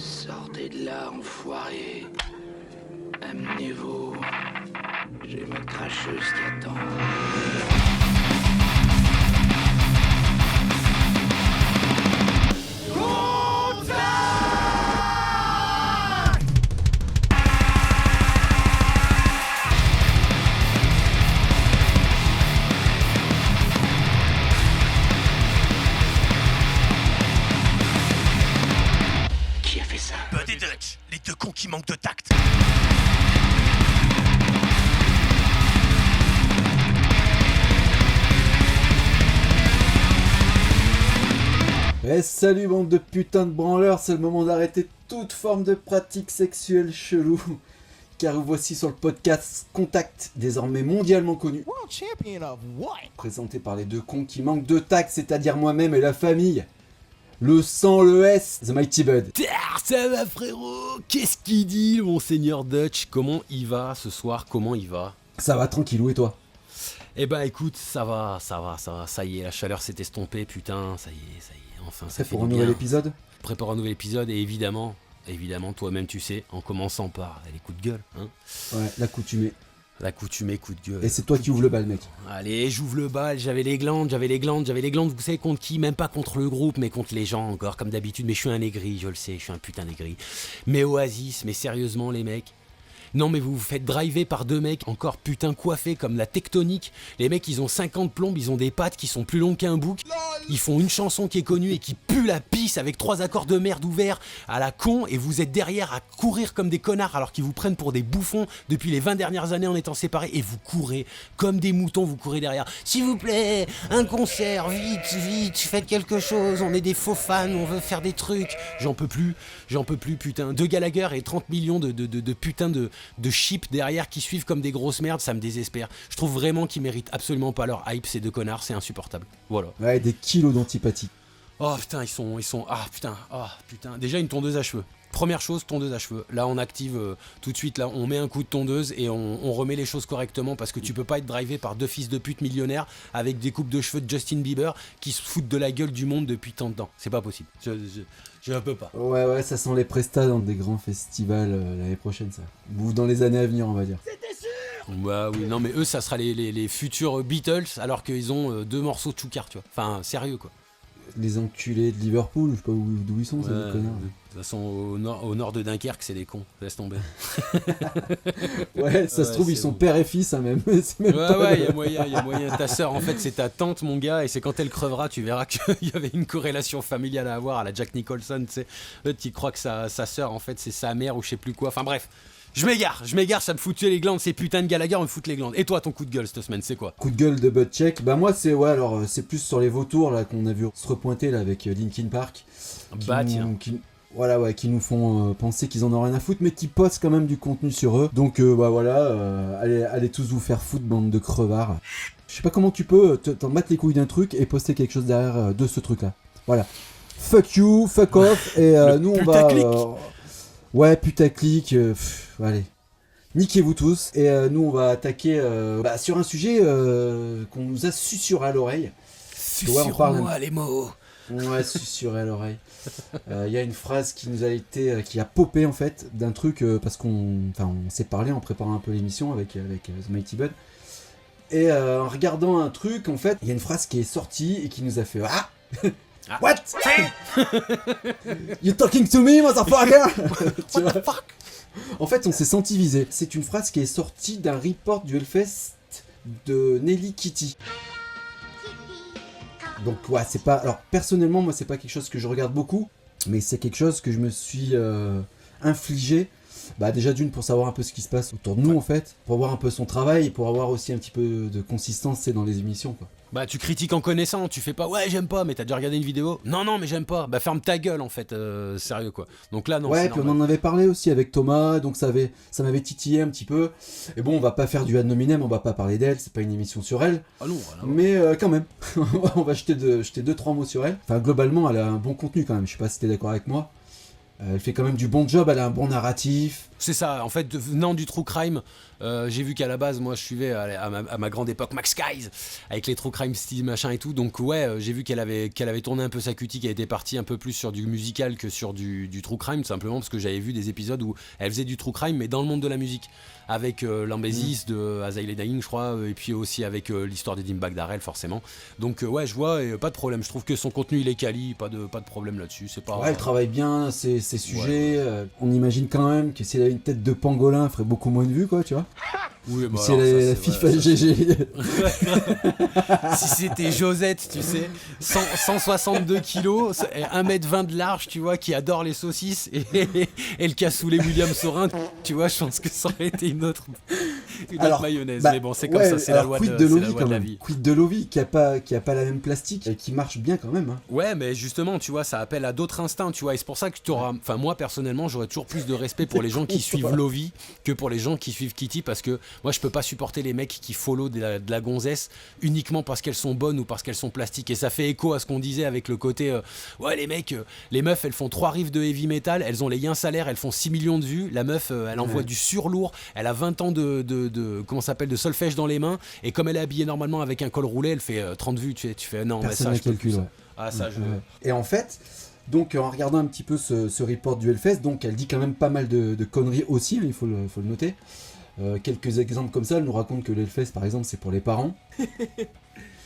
Sortez de là, enfoiré. Amenez-vous. J'ai ma cracheuse qui attend. Qui a fait ça? Bud et Dutch, les deux cons qui manquent de tact. Eh salut bande de putains de branleurs, c'est le moment d'arrêter toute forme de pratique sexuelle chelou. Car vous voici sur le podcast Contact, désormais mondialement connu. World champion of what? Présenté par les deux cons qui manquent de tact, c'est-à-dire moi-même et la famille. Le sang, le S, The Mighty Bud. Ça va frérot, qu'est-ce qu'il dit le monseigneur Dutch? Comment il va ce soir? Comment il va? Ça va tranquillou et toi? Eh ben écoute, ça va, ça y est, la chaleur s'est estompée, putain, ça y est, enfin ça C'est fait pour un du nouvel bien. épisode? Prépare un nouvel épisode et évidemment, toi-même tu sais, en commençant par les coups de gueule, hein. Ouais, l'accoutumée. L'accoutumée coup de gueule. Et c'est toi qui ouvres le bal, mec. Allez, j'ouvre le bal, j'avais les glandes, vous savez contre qui? Même pas contre le groupe, mais contre les gens encore, comme d'habitude, mais je suis un aigri, je le sais, je suis un putain d'aigri. Mais Oasis, mais sérieusement les mecs? Non mais vous vous faites driver par deux mecs encore putain coiffés comme la tectonique. Les mecs ils ont 50 plombes, ils ont des pattes qui sont plus longues qu'un bouc. Ils font une chanson qui est connue et qui pue la pisse avec 3 accords de merde ouverts à la con et vous êtes derrière à courir comme des connards alors qu'ils vous prennent pour des bouffons depuis les 20 dernières années en étant séparés et vous courez comme des moutons, vous courez derrière. S'il vous plaît, un concert, vite, faites quelque chose, on est des faux fans, on veut faire des trucs. J'en peux plus putain. De Gallagher et 30 millions de putain de chips derrière qui suivent comme des grosses merdes, ça me désespère. Je trouve vraiment qu'ils méritent absolument pas leur hype, ces deux connards, c'est insupportable. Voilà. Ouais, des kilos d'antipathie. Oh putain, ils sont... putain. Déjà une tondeuse à cheveux. Première chose, tondeuse à cheveux. Là, on active tout de suite, là, on met un coup de tondeuse et on remet les choses correctement parce que tu peux pas être drivé par deux fils de pute millionnaires avec des coupes de cheveux de Justin Bieber qui se foutent de la gueule du monde depuis tant de temps. C'est pas possible. Je peux pas. Ouais, ça sent les prestats dans des grands festivals l'année prochaine, ça. Ou dans les années à venir, on va dire. Bah oui, non mais eux, ça sera les futurs Beatles alors qu'ils ont 2 morceaux de Choucar, tu vois. Enfin, sérieux quoi. Les enculés de Liverpool, je sais pas d'où ils sont, ces Ouais, connards. de toute façon, au nord de Dunkerque, c'est des cons. Laisse tomber. Ouais, ça se trouve, ils sont père et fils, hein, même. C'est même pas Ouais, le- il y a moyen. Ta sœur, en fait, c'est ta tante, mon gars, et c'est quand elle crevera, tu verras qu'il y avait une corrélation familiale à avoir à la Jack Nicholson, tu sais. Tu crois que sa sœur, en fait, c'est sa mère ou je sais plus quoi. Enfin bref, je m'égare, ça me fout tuer les glandes, ces putains de Gallagher me foutent les glandes. Et toi, ton coup de gueule cette semaine, c'est quoi? Coup de gueule de butt check. Bah, moi, c'est, ouais, alors, c'est plus sur les vautours, là, qu'on a vu se repointer, là, avec Linkin Park. Bah tiens. Voilà, ouais, qui nous font penser qu'ils en ont rien à foutre, mais qui postent quand même du contenu sur eux. Donc, bah voilà, allez tous vous faire foutre, bande de crevards. Je sais pas comment tu peux t'en battre les couilles d'un truc et poster quelque chose derrière de ce truc-là. Voilà. Fuck you, fuck off, et nous on va... putaclic. Ouais, putaclic, allez. Niquez-vous tous, et nous on va attaquer sur un sujet qu'on nous a susurré à l'oreille. Ouais, on parle Susurre-moi les mots. Ouais, susurré à l'oreille. Il y a une phrase qui nous a été, qui a popé en fait d'un truc parce on s'est parlé en préparant un peu l'émission avec The Mighty Bud. Et en regardant un truc, en fait, il y a une phrase qui est sortie et qui nous a fait What? You talking to me, motherfucker? Tu vois? En fait, on s'est senti visé. C'est une phrase qui est sortie d'un report du Hellfest de Nelly Kitty. Donc ouais, c'est pas... Alors personnellement, moi c'est pas quelque chose que je regarde beaucoup, mais c'est quelque chose que je me suis infligé. Bah déjà d'une pour savoir un peu ce qui se passe autour de nous en fait, pour voir un peu son travail et pour avoir aussi un petit peu de consistance c'est dans les émissions quoi. Bah tu critiques en connaissant, tu fais pas ouais j'aime pas, mais t'as déjà regardé une vidéo? Non mais j'aime pas. Bah ferme ta gueule en fait, sérieux quoi. Donc là non. Ouais, c'est puis on normal. en avait parlé aussi avec Thomas, donc ça m'avait titillé un petit peu. Et bon, on va pas faire du ad nominem, on va pas parler d'elle, c'est pas une émission sur elle. Ah non, voilà. Mais quand même, on va jeter 2-3 mots sur elle. Enfin globalement, elle a un bon contenu quand même, je sais pas si t'es d'accord avec moi. Elle fait quand même du bon job, elle a un bon narratif. C'est ça, en fait, venant du true crime, j'ai vu qu'à la base, moi, je suivais à ma grande époque Max Skies, avec les true crime style machin et tout, donc ouais, j'ai vu qu'elle avait tourné un peu sa cutie, qu'elle était partie un peu plus sur du musical que sur du true crime, simplement parce que j'avais vu des épisodes où elle faisait du true crime, mais dans le monde de la musique, avec Lambesis de Azalea Dying, je crois, et puis aussi avec l'histoire des Dimebag Darrell, forcément. Donc ouais, je vois, et pas de problème, je trouve que son contenu, il est quali, pas de problème là-dessus, c'est pas... Ouais, elle travaille bien ses sujets, on imagine quand même que si elle avait une tête de pangolin, elle ferait beaucoup moins de vues, quoi, tu vois. Oui, bah si alors, elle ça, est la c'est FIFA vrai, GG. Si c'était Josette, tu sais, 162 kilos, 1m20 de large, tu vois, qui adore les saucisses et le cassoulet William Sorin, tu vois, je pense que ça aurait été une autre mayonnaise. Mais bon, c'est comme ça, c'est la loi quid de Lovie, quand la même. vie. Quid de Lovie, qui a pas la même plastique et qui marche bien quand même. Hein. Ouais, mais justement, tu vois, ça appelle à d'autres instincts, tu vois, et c'est pour ça que tu auras... Enfin, moi, personnellement, j'aurais toujours plus de respect pour les gens qui suivent Lovie que pour les gens qui suivent Kitty, parce que moi, je peux pas supporter les mecs qui follow de la gonzesse uniquement parce qu'elles sont bonnes ou parce qu'elles sont plastiques, et ça fait écho à ce qu'on disait avec le côté ouais, les mecs, les meufs, elles font 3 riffs de heavy metal, elles ont les yens salaires, elles font 6 millions de vues, la meuf, elle envoie du surlourd, elle a 20 ans de comment ça s'appelle, de solfège dans les mains, et comme elle est habillée normalement avec un col roulé, elle fait 30 vues, tu fais non, personne mais ça, je peux plus. ouais. Ah, ça, Et en fait, donc en regardant un petit peu ce report du Hellfest, donc elle dit quand même pas mal de conneries aussi, hein, il faut le noter. Quelques exemples comme ça, elle nous raconte que le Hellfest, par exemple, c'est pour les parents.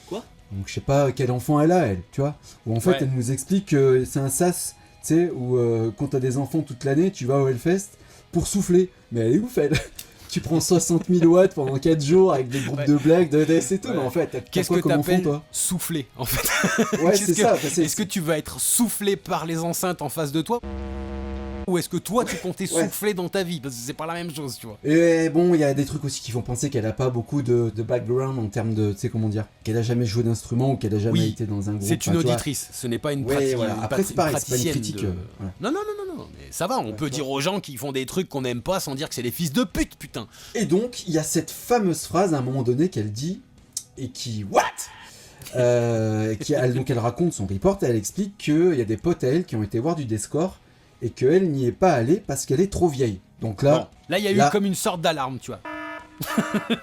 Quoi ? Donc je sais pas quel enfant elle a, elle, tu vois. Ou en fait, elle nous explique que c'est un sas, tu sais, où quand t'as des enfants toute l'année, tu vas au Hellfest pour souffler. Mais elle est ouf, elle. Tu prends 60 000 watts pendant 4 jours avec des groupes de blagues, de DS et tout, mais en fait, qu'est-ce que t'appelles souffler, en fait? Ouais, c'est ça. Est-ce que tu vas être soufflé par les enceintes en face de toi? Ou est-ce que toi tu comptais souffler dans ta vie? Parce que c'est pas la même chose, tu vois. Et bon, il y a des trucs aussi qui font penser qu'elle a pas beaucoup de background en termes de, tu sais comment dire, qu'elle a jamais joué d'instrument ou qu'elle a jamais été dans un groupe. C'est une auditrice, ce n'est pas une pratique. Voilà. Après c'est pareil, c'est pas une critique. Non, mais ça va, on peut dire aux gens qui font des trucs qu'on n'aime pas sans dire que c'est des fils de pute, putain. Et donc, il y a cette fameuse phrase à un moment donné qu'elle dit, et qui... donc elle raconte son report, et elle explique qu'il y a des potes à elle qui ont été voir du Deathcore, et qu'elle n'y est pas allée parce qu'elle est trop vieille. Donc là... Bon, là, il y a eu comme une sorte d'alarme, tu vois.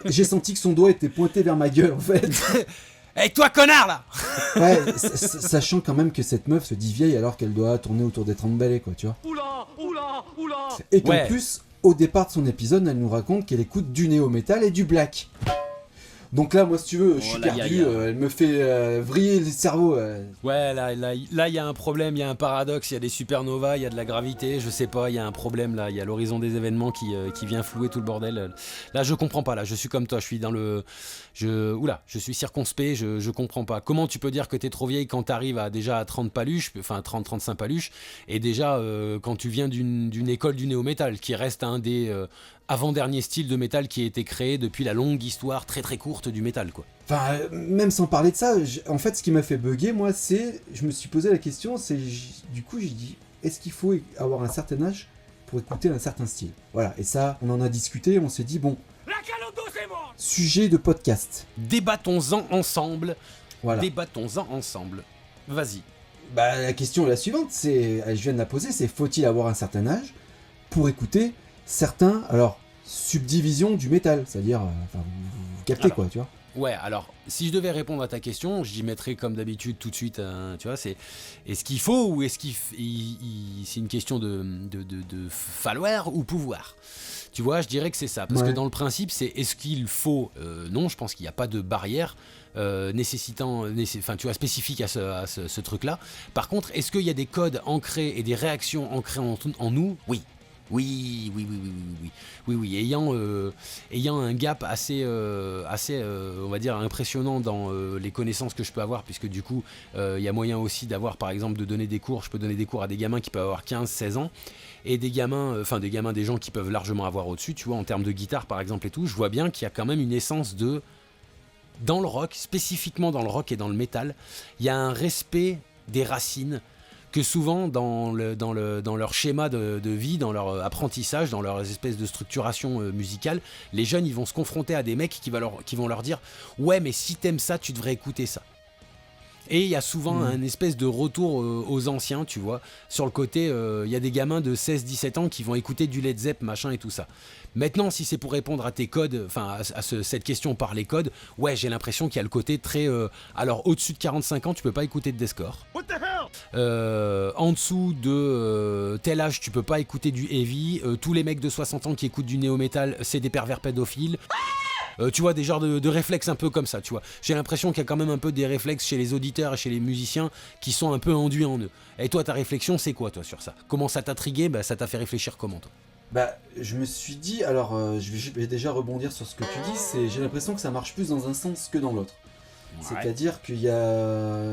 J'ai senti que son doigt était pointé vers ma gueule, en fait. Hey, toi, connard, là! Ouais, sachant quand même que cette meuf se dit vieille alors qu'elle doit tourner autour des 30 balais, quoi, tu vois. Oula. Et qu'en plus, au départ de son épisode, elle nous raconte qu'elle écoute du néo-metal et du black. Donc là, moi, si tu veux, je suis perdu, elle me fait vriller le cerveau. Ouais, là, il y a un problème, il y a un paradoxe, il y a des supernovas, il y a de la gravité, je sais pas, il y a un problème, là, il y a l'horizon des événements qui vient flouer tout le bordel. Là, je comprends pas, là, je suis comme toi, je suis dans le... je suis circonspect, je comprends pas. Comment tu peux dire que t'es trop vieille quand t'arrives déjà à 30 paluches, enfin 30-35 paluches, et déjà, quand tu viens d'une école du néo-métal, qui reste un des... avant-dernier style de métal qui a été créé depuis la longue histoire très très courte du métal, quoi. Enfin, même sans parler de ça, en fait, ce qui m'a fait bugger, moi, je me suis posé la question, du coup, j'ai dit, est-ce qu'il faut avoir un certain âge pour écouter un certain style? Voilà, et ça, on en a discuté, on s'est dit, bon, sujet de podcast. Débattons-en ensemble. Voilà. Débattons-en ensemble. Vas-y. Bah, la question est la suivante, je viens de la poser, c'est faut-il avoir un certain âge pour écouter certains, alors, subdivisions du métal, c'est-à-dire, vous captez quoi, tu vois. Ouais, alors, si je devais répondre à ta question, j'y mettrais comme d'habitude tout de suite, tu vois, c'est est-ce qu'il faut ou est-ce c'est une question de falloir ou pouvoir. Tu vois, je dirais que c'est ça, parce que dans le principe, c'est est-ce qu'il faut, non, je pense qu'il n'y a pas de barrière spécifique à ce truc-là. Par contre, est-ce qu'il y a des codes ancrés et des réactions ancrées en nous? Oui. Oui. Ayant un gap assez, on va dire, impressionnant dans les connaissances que je peux avoir, puisque du coup, il y a moyen aussi d'avoir, par exemple, de donner des cours. Je peux donner des cours à des gamins qui peuvent avoir 15-16 ans, et des gens qui peuvent largement avoir au-dessus, tu vois, en termes de guitare, par exemple, et tout. Je vois bien qu'il y a quand même une essence dans le rock, spécifiquement dans le rock et dans le métal, il y a un respect des racines, que souvent dans leur schéma de vie, dans leur apprentissage, dans leur espèce de structuration musicale, les jeunes ils vont se confronter à des mecs qui vont leur dire « Ouais mais si t'aimes ça, tu devrais écouter ça ». Et il y a souvent un espèce de retour aux anciens, tu vois. Sur le côté, il y a des gamins de 16-17 ans qui vont écouter du Led Zepp, machin et tout ça. Maintenant, si c'est pour répondre à tes codes, enfin cette question par les codes, ouais, j'ai l'impression qu'il y a le côté très... alors, au-dessus de 45 ans, tu peux pas écouter de deathcore. What the hell. En dessous de tel âge, tu peux pas écouter du heavy. Tous les mecs de 60 ans qui écoutent du néo-metal, c'est des pervers pédophiles. Tu vois, des genres de réflexes un peu comme ça, tu vois. J'ai l'impression qu'il y a quand même un peu des réflexes chez les auditeurs et chez les musiciens qui sont un peu enduits en eux. Et toi, ta réflexion, c'est quoi, toi, sur ça? Comment ça t'a trigué? Bah, ça t'a fait réfléchir comment, toi? Bah, je me suis dit, alors je vais déjà rebondir sur ce que tu dis, j'ai l'impression que ça marche plus dans un sens que dans l'autre. Ouais. C'est-à-dire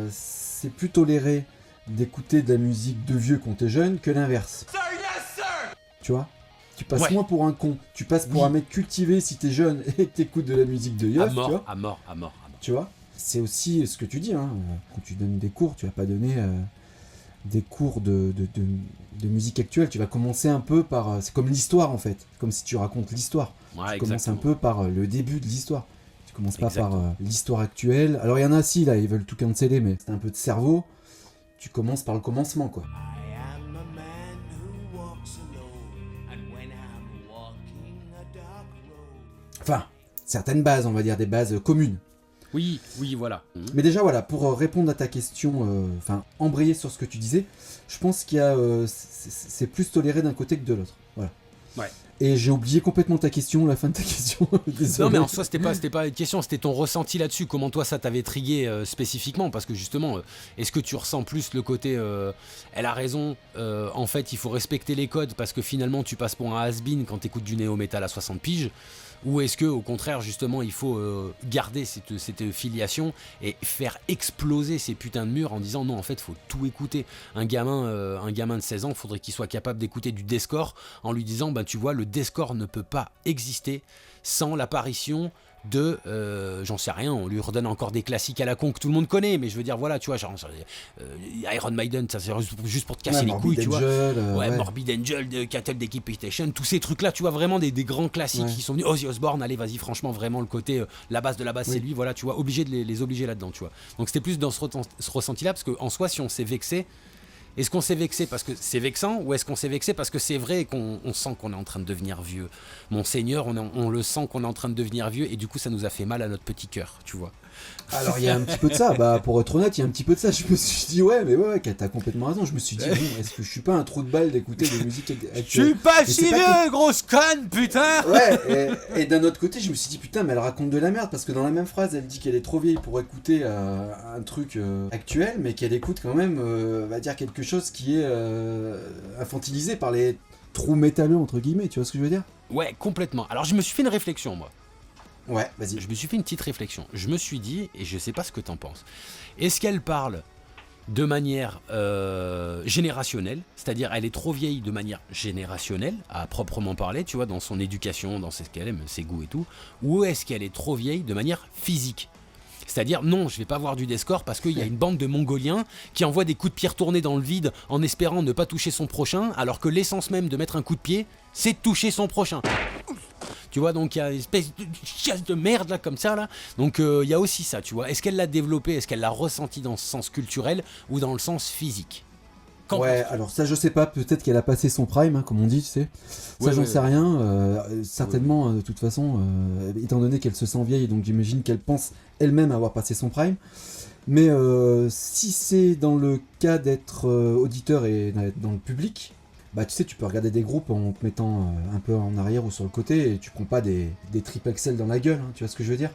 c'est plus toléré d'écouter de la musique de vieux quand t'es jeune que l'inverse. Sir, yes, sir. Tu vois? Tu passes moins pour un con, tu passes pour un mec cultivé si t'es jeune et que t'écoutes de la musique de yeuf, tu vois? À mort. Tu vois? C'est aussi ce que tu dis, hein. Quand tu donnes des cours, tu vas pas donner des cours de musique actuelle, tu vas commencer un peu par... c'est comme l'histoire en fait, comme si tu racontes l'histoire. Ouais, tu commences un peu par le début de l'histoire. Tu commences pas par l'histoire actuelle. Alors il y en a si, là, ils veulent tout canceller, mais c'est un peu de cerveau. Tu commences par le commencement, quoi. Enfin, certaines bases, on va dire, des bases communes. Oui, voilà. Mais déjà, voilà, pour répondre à ta question, embrayer sur ce que tu disais, je pense qu'il y a... c'est plus toléré d'un côté que de l'autre. Voilà. Ouais. Et j'ai oublié complètement ta question, la fin de ta question. Désolé. Non, mais en soi, c'était pas une question, c'était ton ressenti là-dessus. Comment toi, ça t'avait trigué spécifiquement? Parce que justement, est-ce que tu ressens plus le côté elle a raison, en fait, il faut respecter les codes parce que finalement, tu passes pour un has-been quand t'écoutes du néo-metal à 60 piges? Ou est-ce que, au contraire, justement, il faut garder cette filiation et faire exploser ces putains de murs en disant non, en fait, faut tout écouter. Un gamin de 16 ans, faudrait qu'il soit capable d'écouter du deathcore en lui disant, tu vois, le deathcore ne peut pas exister sans l'apparition de, j'en sais rien, on lui redonne encore des classiques à la con que tout le monde connaît, mais je veux dire, voilà, tu vois, genre Iron Maiden, ça c'est juste pour te casser les couilles, tu vois. Morbid Angel, Cattle Decapitation, tous ces trucs là, tu vois, vraiment des grands classiques qui sont venus. Ozzy Osbourne, allez, vas-y, franchement, vraiment le côté, la base de la base, c'est lui, voilà, tu vois, obligé de les obliger là-dedans, tu vois. Donc c'était plus dans ce ressenti là, parce qu'en soi, si on s'est vexé, est-ce qu'on s'est vexé parce que c'est vexant ou est-ce qu'on s'est vexé parce que c'est vrai et qu'on sent qu'on est en train de devenir vieux? Monseigneur, on le sent qu'on est en train de devenir vieux et du coup ça nous a fait mal à notre petit cœur, tu vois. Alors il y a un petit peu de ça, pour être honnête, il y a un petit peu de ça. Je me suis dit ouais, t'as complètement raison. Je me suis dit bon, est-ce que je suis pas un trou de balle d'écouter des musiques actuelles? Je suis pas si vieux, grosse conne, putain. Ouais, et d'un autre côté, je me suis dit putain, mais elle raconte de la merde parce que dans la même phrase, elle dit qu'elle est trop vieille pour écouter un truc actuel, mais qu'elle écoute quand même, va dire quelque chose qui est infantilisé par les trous métalleux entre guillemets. Tu vois ce que je veux dire? Ouais, complètement. Alors je me suis fait une réflexion moi. Ouais, vas-y. Je me suis fait une petite réflexion. Je me suis dit, et je sais pas ce que t'en penses, est-ce qu'elle parle de manière générationnelle, c'est-à-dire elle est trop vieille de manière générationnelle, à proprement parler, tu vois, dans son éducation, dans ce qu'elle aime, ses goûts et tout, ou est-ce qu'elle est trop vieille de manière physique? C'est-à-dire, non, je vais pas voir du deathcore parce qu'il y a une bande de Mongoliens qui envoient des coups de pied retournés dans le vide en espérant ne pas toucher son prochain, alors que l'essence même de mettre un coup de pied, c'est de toucher son prochain. Tu vois, donc il y a une espèce de chasse de merde là, comme ça là. Donc il y a aussi ça, tu vois. Est-ce qu'elle l'a développé, est-ce qu'elle l'a ressenti dans ce sens culturel ou dans le sens physique? Ouais, alors ça je sais pas, peut-être qu'elle a passé son prime, hein, comme on dit, tu sais. Ça j'en sais rien, certainement de toute façon, étant donné qu'elle se sent vieille, donc j'imagine qu'elle pense elle-même avoir passé son prime. Mais si c'est dans le cas d'être auditeur et d'être dans le public, tu sais, tu peux regarder des groupes en te mettant un peu en arrière ou sur le côté et tu prends pas des triple XL dans la gueule, hein, tu vois ce que je veux dire?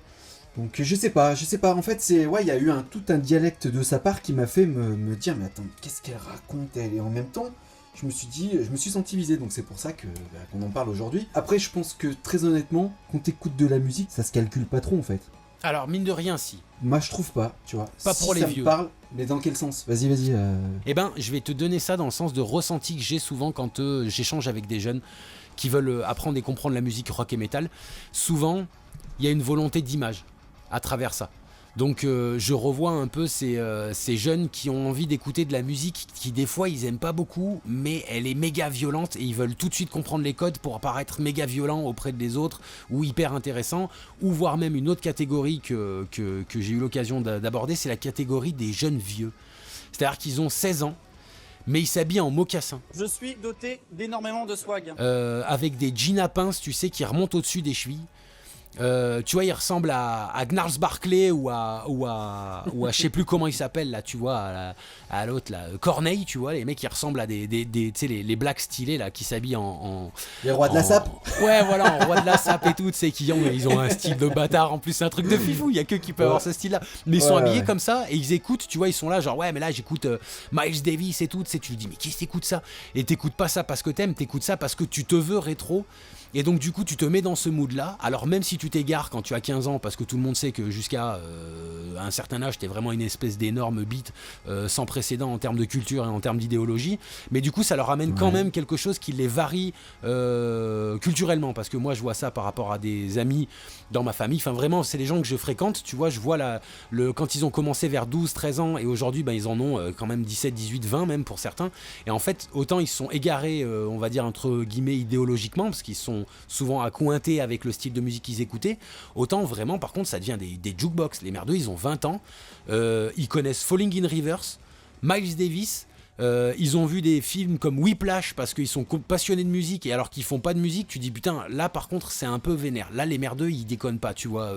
Donc je sais pas, en fait c'est il y a eu tout un dialecte de sa part qui m'a fait me dire mais attends, qu'est-ce qu'elle raconte elle? Et en même temps, je me suis senti visé, donc c'est pour ça qu'on en parle aujourd'hui. Après je pense que très honnêtement, quand t'écoutes de la musique, ça se calcule pas trop en fait. Alors mine de rien si. Moi je trouve pas, tu vois. Pas si pour les ça vieux. Me parle, mais dans quel sens? Vas-y. Eh ben je vais te donner ça dans le sens de ressenti que j'ai souvent quand j'échange avec des jeunes qui veulent apprendre et comprendre la musique rock et metal. Souvent, il y a une volonté d'image à travers ça. Donc je revois un peu ces jeunes qui ont envie d'écouter de la musique qui des fois ils aiment pas beaucoup, mais elle est méga violente et ils veulent tout de suite comprendre les codes pour apparaître méga violent auprès des autres ou hyper intéressant, ou voire même une autre catégorie que j'ai eu l'occasion d'aborder, c'est la catégorie des jeunes vieux. C'est-à-dire qu'ils ont 16 ans, mais ils s'habillent en mocassins. Je suis doté d'énormément de swag. Avec des jeans à pince, tu sais, qui remontent au-dessus des chevilles. Tu vois, il ressemble à Gnarls Barclay ou à je sais plus comment il s'appelle là, tu vois, à l'autre là, Corneille, tu vois, les mecs qui ressemblent à des tu sais, les blacks stylés là, qui s'habillent en Les rois de la sape. Ouais, voilà, en roi de la sape et tout, tu sais, ils ont un style de bâtard, en plus c'est un truc de fifou, il y a que qui peut avoir ce style là, mais ils sont habillés comme ça et ils écoutent, tu vois, ils sont là genre ouais, mais là j'écoute Miles Davis et tout, tu sais, tu lui dis mais qui t'écoute ça, et t'écoutes pas ça parce que t'aimes, t'écoutes ça parce que tu te veux rétro. Et donc du coup tu te mets dans ce mood là, alors même si tu t'égares quand tu as 15 ans, parce que tout le monde sait que jusqu'à un certain âge t'es vraiment une espèce d'énorme bite sans précédent en termes de culture et en termes d'idéologie, mais du coup ça leur amène quand même quelque chose qui les varie culturellement, parce que moi je vois ça par rapport à des amis dans ma famille, enfin vraiment c'est les gens que je fréquente, tu vois, je vois quand ils ont commencé vers 12-13 ans et aujourd'hui ben, ils en ont quand même 17, 18, 20 même pour certains, et en fait autant ils se sont égarés on va dire entre guillemets idéologiquement, parce qu'ils sont souvent accointés avec le style de musique qu'ils écoutaient, autant vraiment par contre ça devient des jukebox. Les merdeux ils ont 20 ans, ils connaissent Falling in Reverse, Miles Davis, ils ont vu des films comme Whiplash parce qu'ils sont passionnés de musique, et alors qu'ils font pas de musique tu dis putain là par contre c'est un peu vénère, là les merdeux ils déconnent pas, tu vois,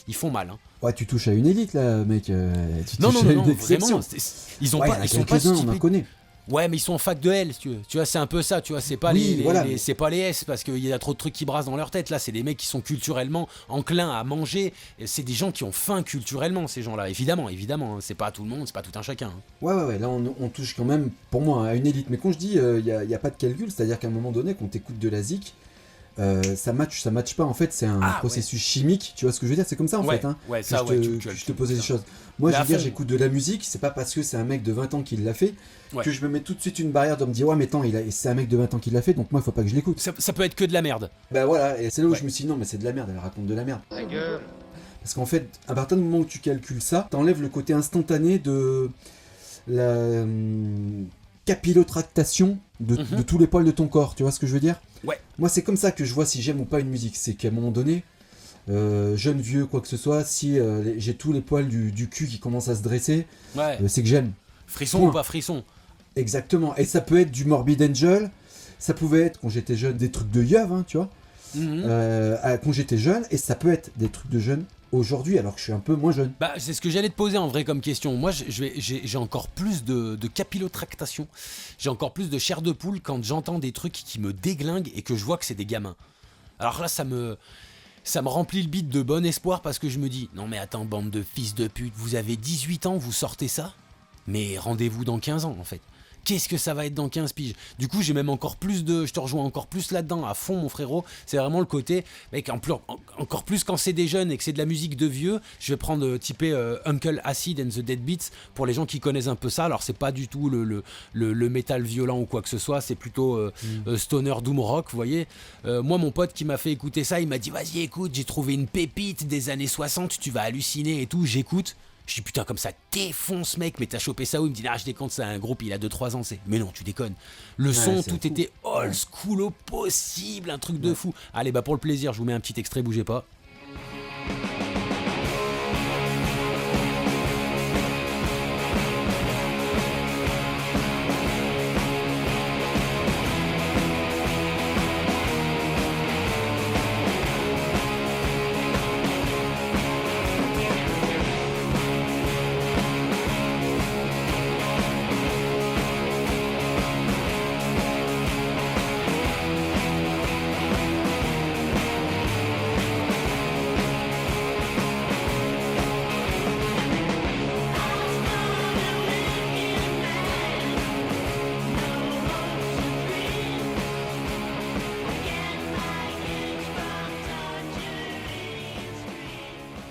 ils font mal hein. Ouais, tu touches à une élite là, mec. Tu Non, touches non, à non, une non, exception. vraiment, ils ont Ouais, pas, il y en a ils sont pas quelques-uns, on en stupés. connaît. Ouais, mais ils sont en fac de L, si tu veux. Tu vois, c'est un peu ça, tu vois, c'est pas Oui, voilà. c'est pas les S, parce qu'il y a trop de trucs qui brassent dans leur tête. Là, c'est des mecs qui sont culturellement enclins à manger. Et c'est des gens qui ont faim culturellement, ces gens-là. Évidemment, évidemment. Hein. C'est pas tout le monde, c'est pas tout un chacun. Hein. Ouais, là on touche quand même, pour moi, à une élite. Mais quand je dis, il y a pas de calcul, c'est-à-dire qu'à un moment donné, quand t'écoutes de la zik, ça match pas. En fait, c'est un processus chimique. Tu vois ce que je veux dire? C'est comme ça en fait. Hein, ouais, ça, je te posais des choses. Moi, Mais je veux dire, fond. j'écoute de la musique. C'est pas parce que c'est un mec de 20 ans qui l'a fait Ouais. que je me mets tout de suite une barrière de me dire ouais, mais attends, c'est un mec de 20 ans qui l'a fait, donc moi, il faut pas que je l'écoute. Ça peut être que de la merde. Bah voilà, et c'est là où je me suis dit non, mais c'est de la merde. Elle raconte de la merde. Parce qu'en fait, à partir du moment où tu calcules ça, t'enlèves le côté instantané de la capillotractation de tous les poils de ton corps, tu vois ce que je veux dire? Ouais. Moi, c'est comme ça que je vois si j'aime ou pas une musique, c'est qu'à un moment donné, jeune, vieux, quoi que ce soit, si j'ai tous les poils du cul qui commencent à se dresser, Ouais. c'est que j'aime. Frisson Point. ou pas frisson. Exactement. Et ça peut être du Morbid Angel, ça pouvait être, quand j'étais jeune, des trucs de Yeuve, hein, tu vois, quand j'étais jeune, et ça peut être des trucs de jeunes aujourd'hui, alors que je suis un peu moins jeune. Bah, c'est ce que j'allais te poser en vrai comme question. Moi, j'ai encore plus de capillotractation. J'ai encore plus de chair de poule quand j'entends des trucs qui me déglinguent et que je vois que c'est des gamins. Alors là, ça me remplit le bide de bon espoir, parce que je me dis, non mais attends, bande de fils de pute, vous avez 18 ans, vous sortez ça? Mais rendez-vous dans 15 ans en fait. Qu'est-ce que ça va être dans 15 piges? Du coup, j'ai même encore plus je te rejoins encore plus là-dedans, à fond mon frérot. C'est vraiment le côté, mec, encore plus quand c'est des jeunes et que c'est de la musique de vieux. Je vais prendre typé Uncle Acid and the Deadbeats pour les gens qui connaissent un peu ça. Alors c'est pas du tout le métal violent ou quoi que ce soit, c'est plutôt stoner doom rock, vous voyez. Moi, mon pote qui m'a fait écouter ça, il m'a dit vas-y écoute, j'ai trouvé une pépite des années 60, tu vas halluciner et tout. J'écoute. Je dis putain, comme ça défonce mec, mais t'as chopé ça où? Il me dit ah, je déconne, c'est un groupe, il a 2-3 ans. Mais non, tu déconnes. Le son, tout était old school au possible, un truc de fou. Allez, bah pour le plaisir, je vous mets un petit extrait, bougez pas.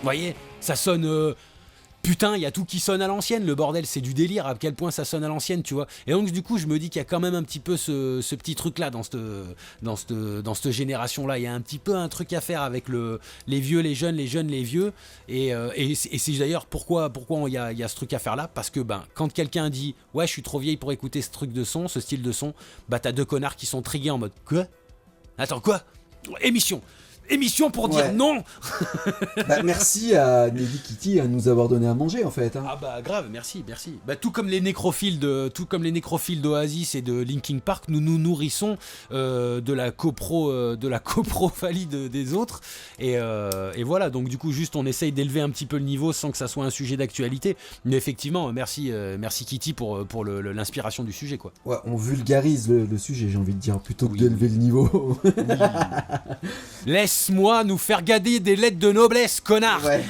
Vous voyez, ça sonne putain, il y a tout qui sonne à l'ancienne, le bordel, c'est du délire, à quel point ça sonne à l'ancienne, tu vois. Et donc du coup, je me dis qu'il y a quand même un petit peu ce petit truc-là dans cette génération-là. Il y a un petit peu un truc à faire avec les vieux, les jeunes, les vieux. Et c'est d'ailleurs pourquoi il y a ce truc à faire là, parce que quand quelqu'un dit « Ouais, je suis trop vieille pour écouter ce truc de son, ce style de son », t'as deux connards qui sont trigués en mode « Quoi ? Attends, quoi ? Émission pour dire non !» Merci à Nelly Kitty de nous avoir donné à manger en fait. Hein. Ah grave, merci. Tout comme les nécrophiles d'Oasis et de Linkin Park, nous nourrissons de la coprophalie des autres. Et voilà, donc du coup juste on essaye d'élever un petit peu le niveau sans que ça soit un sujet d'actualité. Mais effectivement, merci Kitty pour l'inspiration du sujet, quoi. Ouais, on vulgarise le sujet, j'ai envie de dire, plutôt que d'élever le niveau. Laisse-moi nous faire garder des lettres de noblesse, connard. Ouais.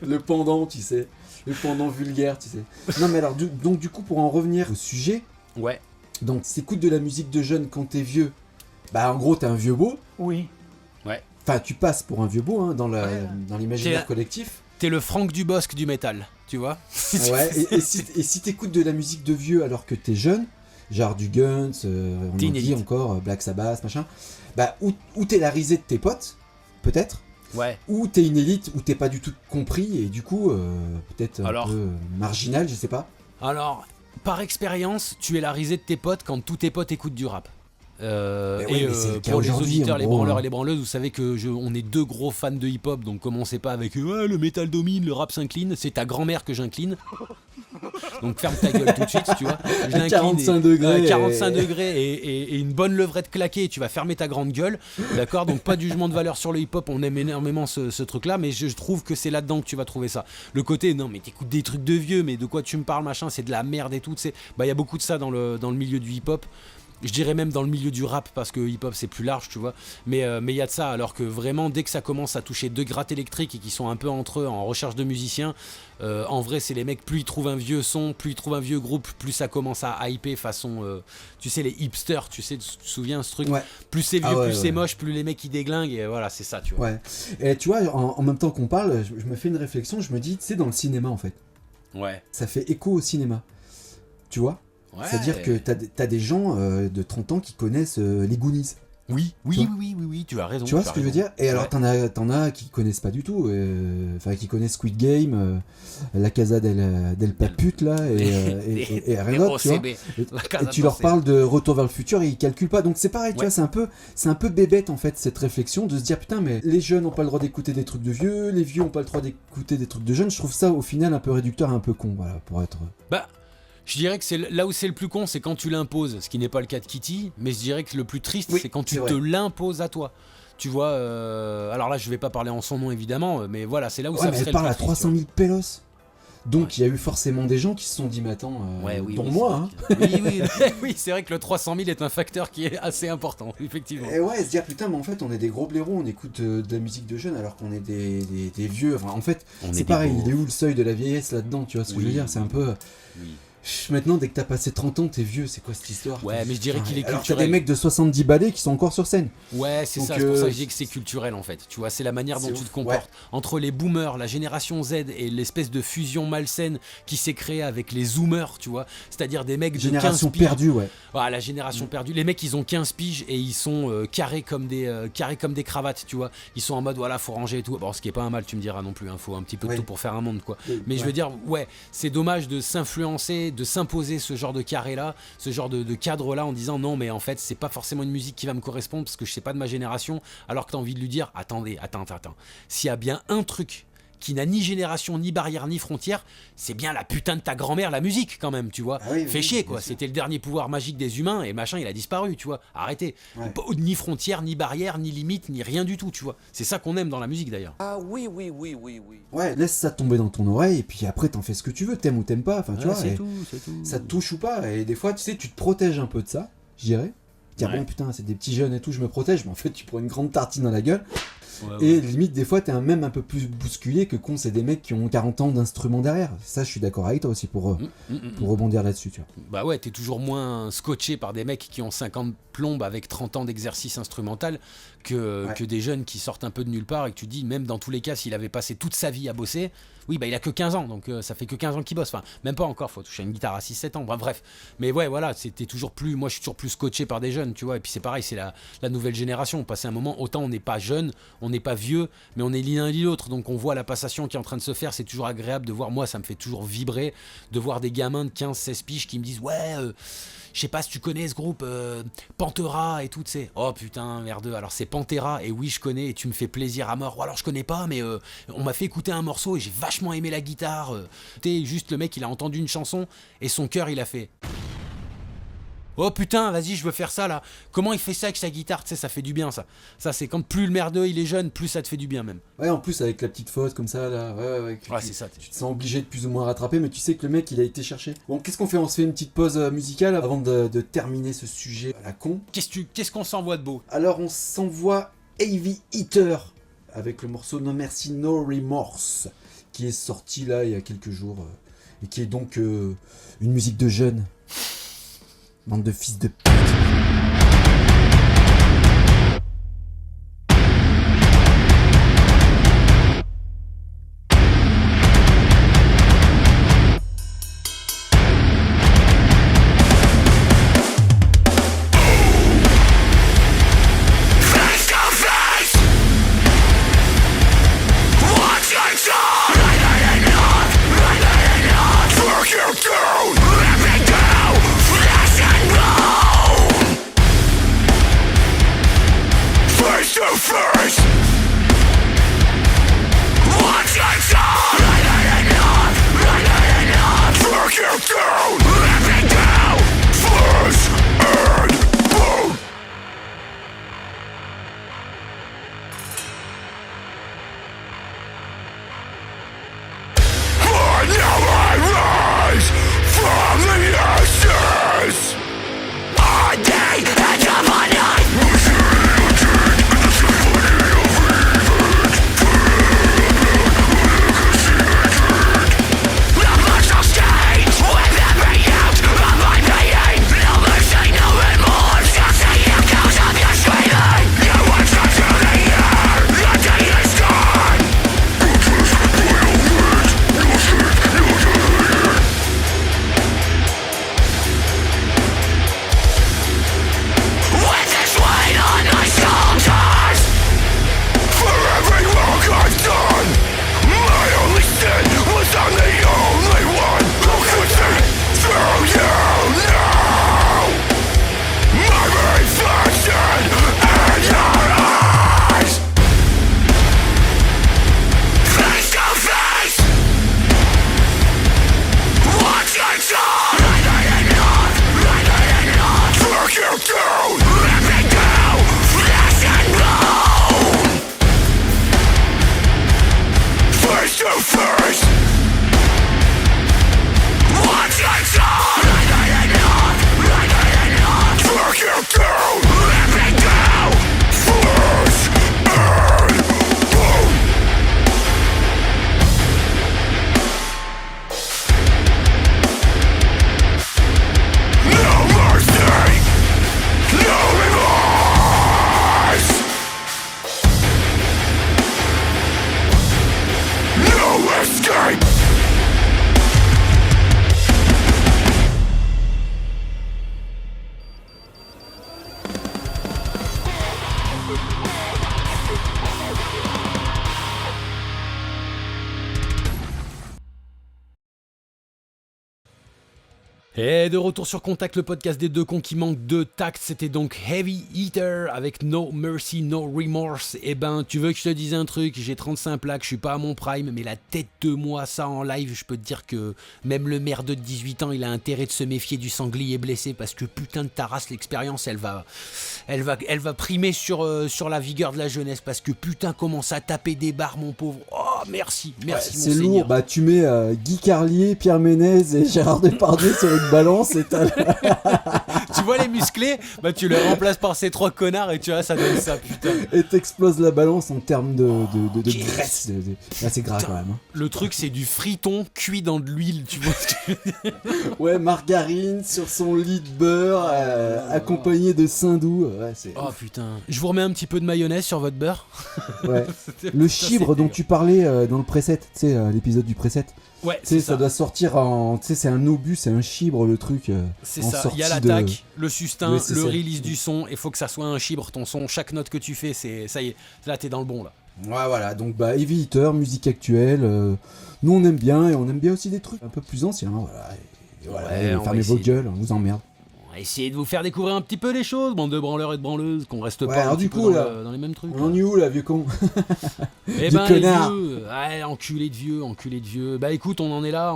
Le pendant, tu sais. Le pendant vulgaire, tu sais. Non mais alors, donc du coup, pour en revenir au sujet... Ouais. Donc, t'écoutes de la musique de jeune quand t'es vieux. En gros, t'es un vieux beau. Oui. Ouais. Enfin, tu passes pour un vieux beau, hein, dans l'imaginaire collectif. T'es le Franck Dubosc du métal, tu vois. Ouais, et si t'écoutes de la musique de vieux alors que t'es jeune, genre du Guns, on en dit encore, Black Sabbath, machin... ou t'es la risée de tes potes, peut-être, ou t'es une élite où t'es pas du tout compris et du coup peut-être un peu marginal, je sais pas. Alors, par expérience, tu es la risée de tes potes quand tous tes potes écoutent du rap. Mais c'est le cas pour les auditeurs, en les gros, branleurs hein. et les branleuses, vous savez que on est deux gros fans de hip-hop, donc commencez pas avec le métal domine, le rap s'incline, c'est ta grand-mère que j'incline. Donc ferme ta gueule tout de suite, tu vois. Je l'incline 45 degrés. 45 degrés et une bonne levrette claquée, tu vas fermer ta grande gueule. D'accord, donc pas de jugement de valeur sur le hip-hop, on aime énormément ce truc-là, mais je trouve que c'est là-dedans que tu vas trouver ça. Le côté, non mais t'écoutes des trucs de vieux, mais de quoi tu me parles, machin, c'est de la merde et tout, tu sais. Y a beaucoup de ça dans le milieu du hip-hop. Je dirais même dans le milieu du rap, parce que hip-hop c'est plus large, tu vois. Mais y a de ça, alors que vraiment, dès que ça commence à toucher deux grattes électriques et qui sont un peu entre eux en recherche de musiciens, en vrai, c'est les mecs, plus ils trouvent un vieux son, plus ils trouvent un vieux groupe, plus ça commence à hyper façon, tu sais, les hipsters, tu sais, tu te souviens ce truc, plus c'est vieux, plus c'est moche, plus les mecs ils déglinguent, et voilà, c'est ça, tu vois. Ouais. Et tu vois, en même temps qu'on parle, je me fais une réflexion, je me dis, tu sais, dans le cinéma en fait. Ouais. Ça fait écho au cinéma. Tu vois ? Ouais. C'est-à-dire que t'as des gens de 30 ans qui connaissent les Goonies. Oui, tu as raison. Tu vois ce que je veux dire ? Et alors t'en as qui connaissent pas du tout, qui connaissent Squid Game, La Casa del Papute là, et rien d'autre, tu vois. Et tu leur parles de Retour vers le futur et ils calculent pas. Donc c'est pareil, tu vois, c'est un peu bébête en fait cette réflexion de se dire putain mais les jeunes ont pas le droit d'écouter des trucs de vieux, les vieux ont pas le droit d'écouter des trucs de jeunes. Je trouve ça au final un peu réducteur et un peu con, voilà, pour être... Je dirais que c'est là où c'est le plus con, c'est quand tu l'imposes, ce qui n'est pas le cas de Kitty, mais je dirais que le plus triste, c'est quand tu te l'imposes à toi. Tu vois, alors là je vais pas parler en son nom évidemment, mais voilà, c'est là où ça serait le plus triste. Elle parle à 300 000 pélos. Donc il y a eu forcément des gens qui se sont dit mais attends, dont moi. Hein. Oui, c'est vrai que le 300 000 est un facteur qui est assez important, effectivement. Et ouais, se dire putain mais en fait on est des gros blaireaux, on écoute de la musique de jeunes alors qu'on est des vieux. Enfin en fait c'est pareil, il est où le seuil de la vieillesse là-dedans, tu vois ce que je veux dire, c'est un peu... Maintenant, dès que t'as passé 30 ans, t'es vieux, c'est quoi cette histoire ? Ouais, mais je dirais qu'il est culturel. Alors t'as des mecs de 70 balais qui sont encore sur scène. Ouais, c'est ça, c'est pour ça que je dis que c'est culturel en fait. Tu vois, c'est la manière dont tu te comportes. Entre les boomers, la génération Z et l'espèce de fusion malsaine qui s'est créée avec les zoomers, tu vois. C'est-à-dire des mecs de 15 piges. Génération perdue, ouais. Voilà, la génération perdue. Les mecs, ils ont 15 piges et ils sont carrés comme des cravates, tu vois. Ils sont en mode, voilà, faut ranger et tout. Bon, ce qui est pas un mal, tu me diras non plus, hein. Faut un petit peu de tout pour faire un monde, quoi. Mais je veux dire, c'est dommage de s'influencer, de s'imposer ce genre de carré-là, ce genre de cadre-là en disant non, mais en fait, c'est pas forcément une musique qui va me correspondre parce que je sais pas de ma génération, alors que t'as envie de lui dire, attends. S'il y a bien un truc qui n'a ni génération, ni barrière, ni frontière, c'est bien la putain de ta grand-mère, la musique, quand même, tu vois. Fais chier, quoi. C'était le dernier pouvoir magique des humains, et machin, il a disparu, tu vois. Arrêtez. Ni frontière, ni barrière, ni limite, ni rien du tout, tu vois. C'est ça qu'on aime dans la musique, d'ailleurs. Ah oui. Ouais, laisse ça tomber dans ton oreille, et puis après, t'en fais ce que tu veux, t'aimes ou t'aimes pas, enfin, tu vois. C'est tout. Ça te touche ou pas, et des fois, tu sais, tu te protèges un peu de ça, je dirais. Dire, bon, putain, c'est des petits jeunes et tout, je me protège, mais en fait, tu prends une grande tartine dans la gueule. Et limite, des fois, t'es même un peu plus bousculé que quand c'est des mecs qui ont 40 ans d'instruments derrière. Ça, je suis d'accord avec toi aussi pour rebondir là-dessus, tu vois. Bah ouais, t'es toujours moins scotché par des mecs qui ont 50 plombes avec 30 ans d'exercice instrumental que des jeunes qui sortent un peu de nulle part et que tu dis, même dans tous les cas, s'il avait passé toute sa vie à bosser, oui, bah il a que 15 ans, donc ça fait que 15 ans qu'il bosse. Enfin, même pas encore, faut toucher une guitare à 6-7 ans. Bref. Mais ouais, voilà, c'était toujours plus. Moi, je suis toujours plus scotché par des jeunes, tu vois. Et puis c'est pareil, c'est la nouvelle génération. Passer un moment, autant on n'est pas jeune, on n'est pas vieux, mais on est ni l'un ni l'autre. Donc on voit la passation qui est en train de se faire. C'est toujours agréable de voir. Moi, ça me fait toujours vibrer de voir des gamins de 15-16 piges qui me disent, ouais. Je sais pas si tu connais ce groupe Pantera et tout, tu sais. Oh putain, merde. Alors c'est Pantera, et oui, je connais, et tu me fais plaisir à mort. Ou alors je connais pas, mais on m'a fait écouter un morceau et j'ai vachement aimé la guitare. T'es juste le mec, il a entendu une chanson et son cœur, il a fait. Oh putain, vas-y, je veux faire ça là. Comment il fait ça avec sa guitare? Tu sais, ça fait du bien ça. Ça, c'est quand plus le merdeux il est jeune, plus ça te fait du bien même. Ouais, en plus, avec la petite faute comme ça, là. Ouais, c'est ça. Tu te sens obligé de plus ou moins rattraper, mais tu sais que le mec, il a été cherché. Bon, qu'est-ce qu'on fait? On se fait une petite pause musicale avant de terminer ce sujet à la con. Qu'est-ce qu'on s'envoie de beau? Alors, on s'envoie Heavy Eater avec le morceau No Mercy, No Remorse, qui est sorti là il y a quelques jours, et qui est donc une musique de jeunes. Bande de fils de pute. Et de retour sur Contact, le podcast des deux cons qui manquent de tact. C'était donc Heavy Eater avec No Mercy, No Remorse. Eh ben, tu veux que je te dise un truc? J'ai 35 plaques, je suis pas à mon prime, mais la tête de moi, ça en live, je peux te dire que même le merdeux de 18 ans, il a intérêt de se méfier du sanglier blessé, parce que putain de ta race, l'expérience, elle va primer sur la vigueur de la jeunesse, parce que putain, comment ça taper des barres, mon pauvre. Oh, merci, c'est mon lourd. Seigneur. Bah, tu mets Guy Carlier, Pierre Ménez et Gérard Depardieu sur une balance et t'as... Tu vois les musclés, bah tu les remplaces par ces 3 connards et tu vois, ça donne ça, putain. Et t'exploses la balance en termes de yes. graisse. Là, c'est gras Putain. quand même. Hein. Le truc, c'est du friton cuit dans de l'huile, tu vois ce que je veux dire. Ouais, margarine sur son lit de beurre, accompagné de saindoux. Ouais, c'est. Oh putain. Je vous remets un petit peu de mayonnaise sur votre beurre. Ouais. Le chibre dont tu parlais dans le preset, tu sais, l'épisode du preset. Ouais, Tu sais, ça doit sortir en. Tu sais, c'est un obus, c'est un chibre le truc. C'est en ça, il sortie y a de- l'attaque, le sustain, Ouais, c'est le ça. release du son, il faut que ça soit un chibre, ton son, chaque note que tu fais, c'est ça y est, là t'es dans le bon là. Ouais, voilà, donc bah, Heavy Eater, musique actuelle. Nous on aime bien et on aime bien aussi des trucs un peu plus anciens. Voilà, et voilà, Ouais, on va fermez vos essayer. gueules, on vous emmerde. On va essayer de vous faire découvrir un petit peu les choses, bande de branleurs et de branleuses, qu'on reste Ouais, pas un alors petit du peu coup, dans, là, dans les mêmes trucs. On en est où là, vieux con? Eh du ben les connard. vieux, ouais, enculé de vieux. Bah écoute, on en est là.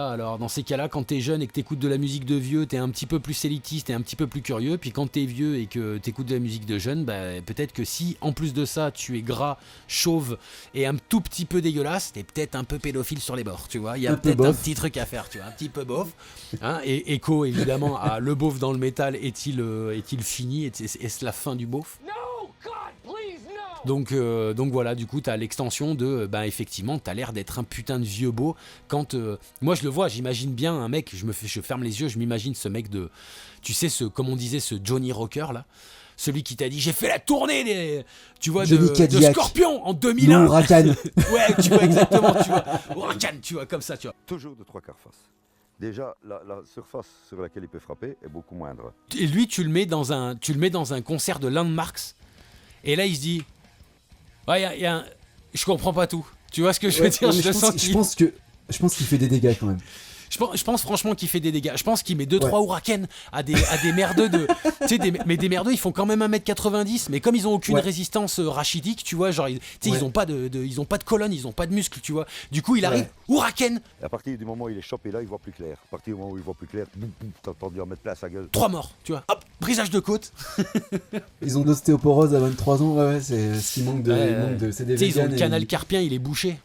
Alors dans ces cas-là, quand t'es jeune et que t'écoutes de la musique de vieux, t'es un petit peu plus élitiste et un petit peu plus curieux. Puis quand t'es vieux et que t'écoutes de la musique de jeune, bah peut-être que si en plus de ça tu es gras, chauve et un tout petit peu dégueulasse, t'es peut-être un peu pédophile sur les bords, tu vois. Il y a Un peu peut-être un beauf. petit truc à faire, tu vois, un petit peu beauf. Hein, et écho évidemment à le beauf dans le métal est-il fini, est-ce la fin du beauf? Donc voilà, du coup, t'as l'extension de, bah effectivement, t'as l'air d'être un putain de vieux beau. Quand moi je le vois, j'imagine bien un mec, je ferme les yeux, je m'imagine ce mec de, tu sais, comme on disait, ce Johnny Rocker là, celui qui t'a dit j'ai fait la tournée des, tu vois, Johnny de Cadillac. Scorpion en Le 2001. Huracan. Ouais, tu vois exactement, tu vois, Huracan, tu vois, comme ça, tu vois. Toujours de 3/4 face. Déjà, la surface sur laquelle il peut frapper est beaucoup moindre. Et lui, tu le mets dans un concert de Landmarks, et là il se dit, ouais, je comprends pas tout. Tu vois ce que je veux Ouais, dire? mais je pense qu'il fait des dégâts quand même. Je pense franchement qu'il fait des dégâts. Je pense qu'il met 2-3 Huracan à des merdeux de. Tu sais, mais des merdeux, ils font quand même 1m90, mais comme ils ont aucune Ouais. résistance rachitique, tu vois, genre, tu sais, Ouais. ils ont pas ils ont pas de colonne, ils ont pas de muscles, tu vois. Du coup, il arrive, Huracan, Et à partir du moment où il est chopé là, il voit plus clair. À partir du moment où il voit plus clair, boum, boum, t'as entendu en mettre plein sa gueule. 3 morts, tu vois. Hop, brisage de côte. Ils ont de l'ostéoporose à 23 ans, ouais, c'est ce qui manque de. Ouais, il manque de c'est des Tu sais, ils ont véganes le et canal carpien, il est bouché.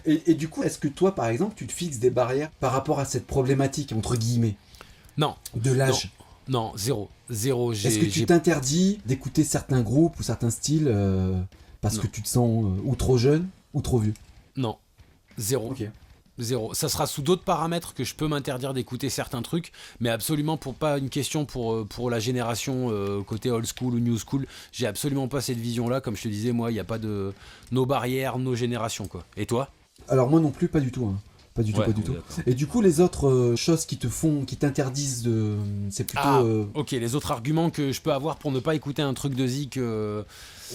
et du coup, est-ce que toi, par exemple, tu te fixes des barrières par rapport à cette problématique, entre guillemets, Non, de l'âge? non, zéro. Est-ce que tu t'interdis d'écouter certains groupes ou certains styles parce Non. que tu te sens ou trop jeune ou trop vieux? Non, zéro. Ok. Zéro. Ça sera sous d'autres paramètres que je peux m'interdire d'écouter certains trucs, mais absolument pas une question pour la génération côté old school ou new school. J'ai absolument pas cette vision-là. Comme je te disais, moi, il n'y a pas de nos barrières, nos générations, quoi. Et toi? Alors moi non plus, pas du tout. Hein. Pas du tout, Ouais, pas du on est tout. d'accord. Et du coup, les autres choses qui t'interdisent de... C'est plutôt... Ah, ok, les autres arguments que je peux avoir pour ne pas écouter un truc de zik.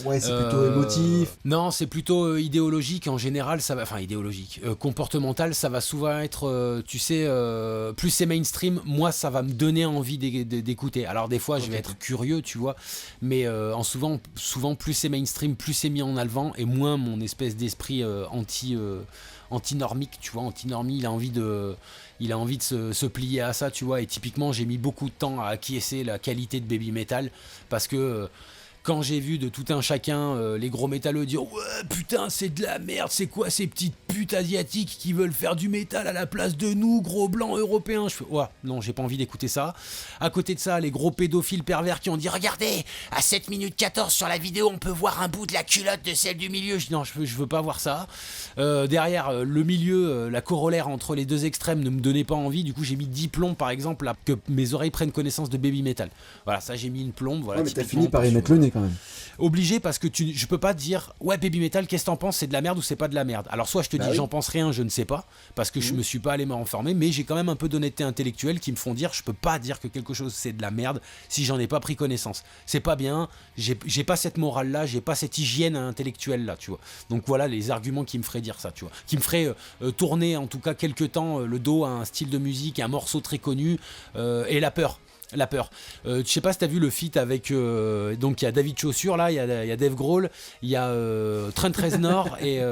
Ouais, c'est plutôt émotif. Non, c'est plutôt idéologique en général. Ça va, enfin idéologique, comportemental. Ça va souvent être, tu sais, plus c'est mainstream, moi ça va me donner envie d'écouter. Alors des fois, je vais être curieux, tu vois, mais souvent plus c'est mainstream, plus c'est mis en avant, et moins mon espèce d'esprit anti-normique, tu vois, anti-normie, il a envie de se plier à ça, tu vois. Et typiquement, j'ai mis beaucoup de temps à acquiescer la qualité de Baby Metal parce que quand j'ai vu de tout un chacun les gros métalleux dire ouais putain c'est de la merde, c'est quoi ces petites putes asiatiques qui veulent faire du métal à la place de nous gros blancs européens, je fais ouais non, j'ai pas envie d'écouter ça. À côté de ça, les gros pédophiles pervers qui ont dit regardez, à 7 minutes 14 sur la vidéo on peut voir un bout de la culotte de celle du milieu. Je dis non, je veux pas voir ça. Derrière le milieu, la corollaire entre les deux extrêmes ne me donnait pas envie. Du coup j'ai mis 10 plombs par exemple là, que mes oreilles prennent connaissance de Baby Metal. Voilà, ça j'ai mis une plombe. Voilà, Ouais, mais t'as typiquement, fini par y parce mettre que- le nez quand même. Obligé parce que je peux pas te dire ouais Baby Metal qu'est-ce que t'en penses, c'est de la merde ou c'est pas de la merde. Alors soit je te dis oui. j'en pense rien, je ne sais pas parce que je me suis pas allé m'informer, mais j'ai quand même un peu d'honnêteté intellectuelle qui me font dire je peux pas dire que quelque chose c'est de la merde si j'en ai pas pris connaissance. C'est pas bien, j'ai pas cette morale là, j'ai pas cette hygiène intellectuelle là, tu vois. Donc voilà les arguments qui me feraient dire ça, tu vois, qui me feraient tourner en tout cas quelque temps le dos à un style de musique, un morceau très connu et la peur. La peur. Je sais pas si t'as vu le feat avec donc il y a David Chaussure là, il y a Dave Grohl, il y a Trent Reznor et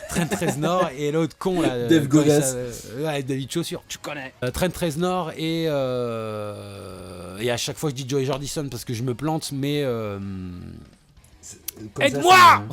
Trent Reznor et l'autre con là. Dave comment il Godas. s'appelle ouais, David Chaussure, tu connais. Trent Reznor et à chaque fois je dis Joey Jordison parce que je me plante, mais Comme ça, Aide-moi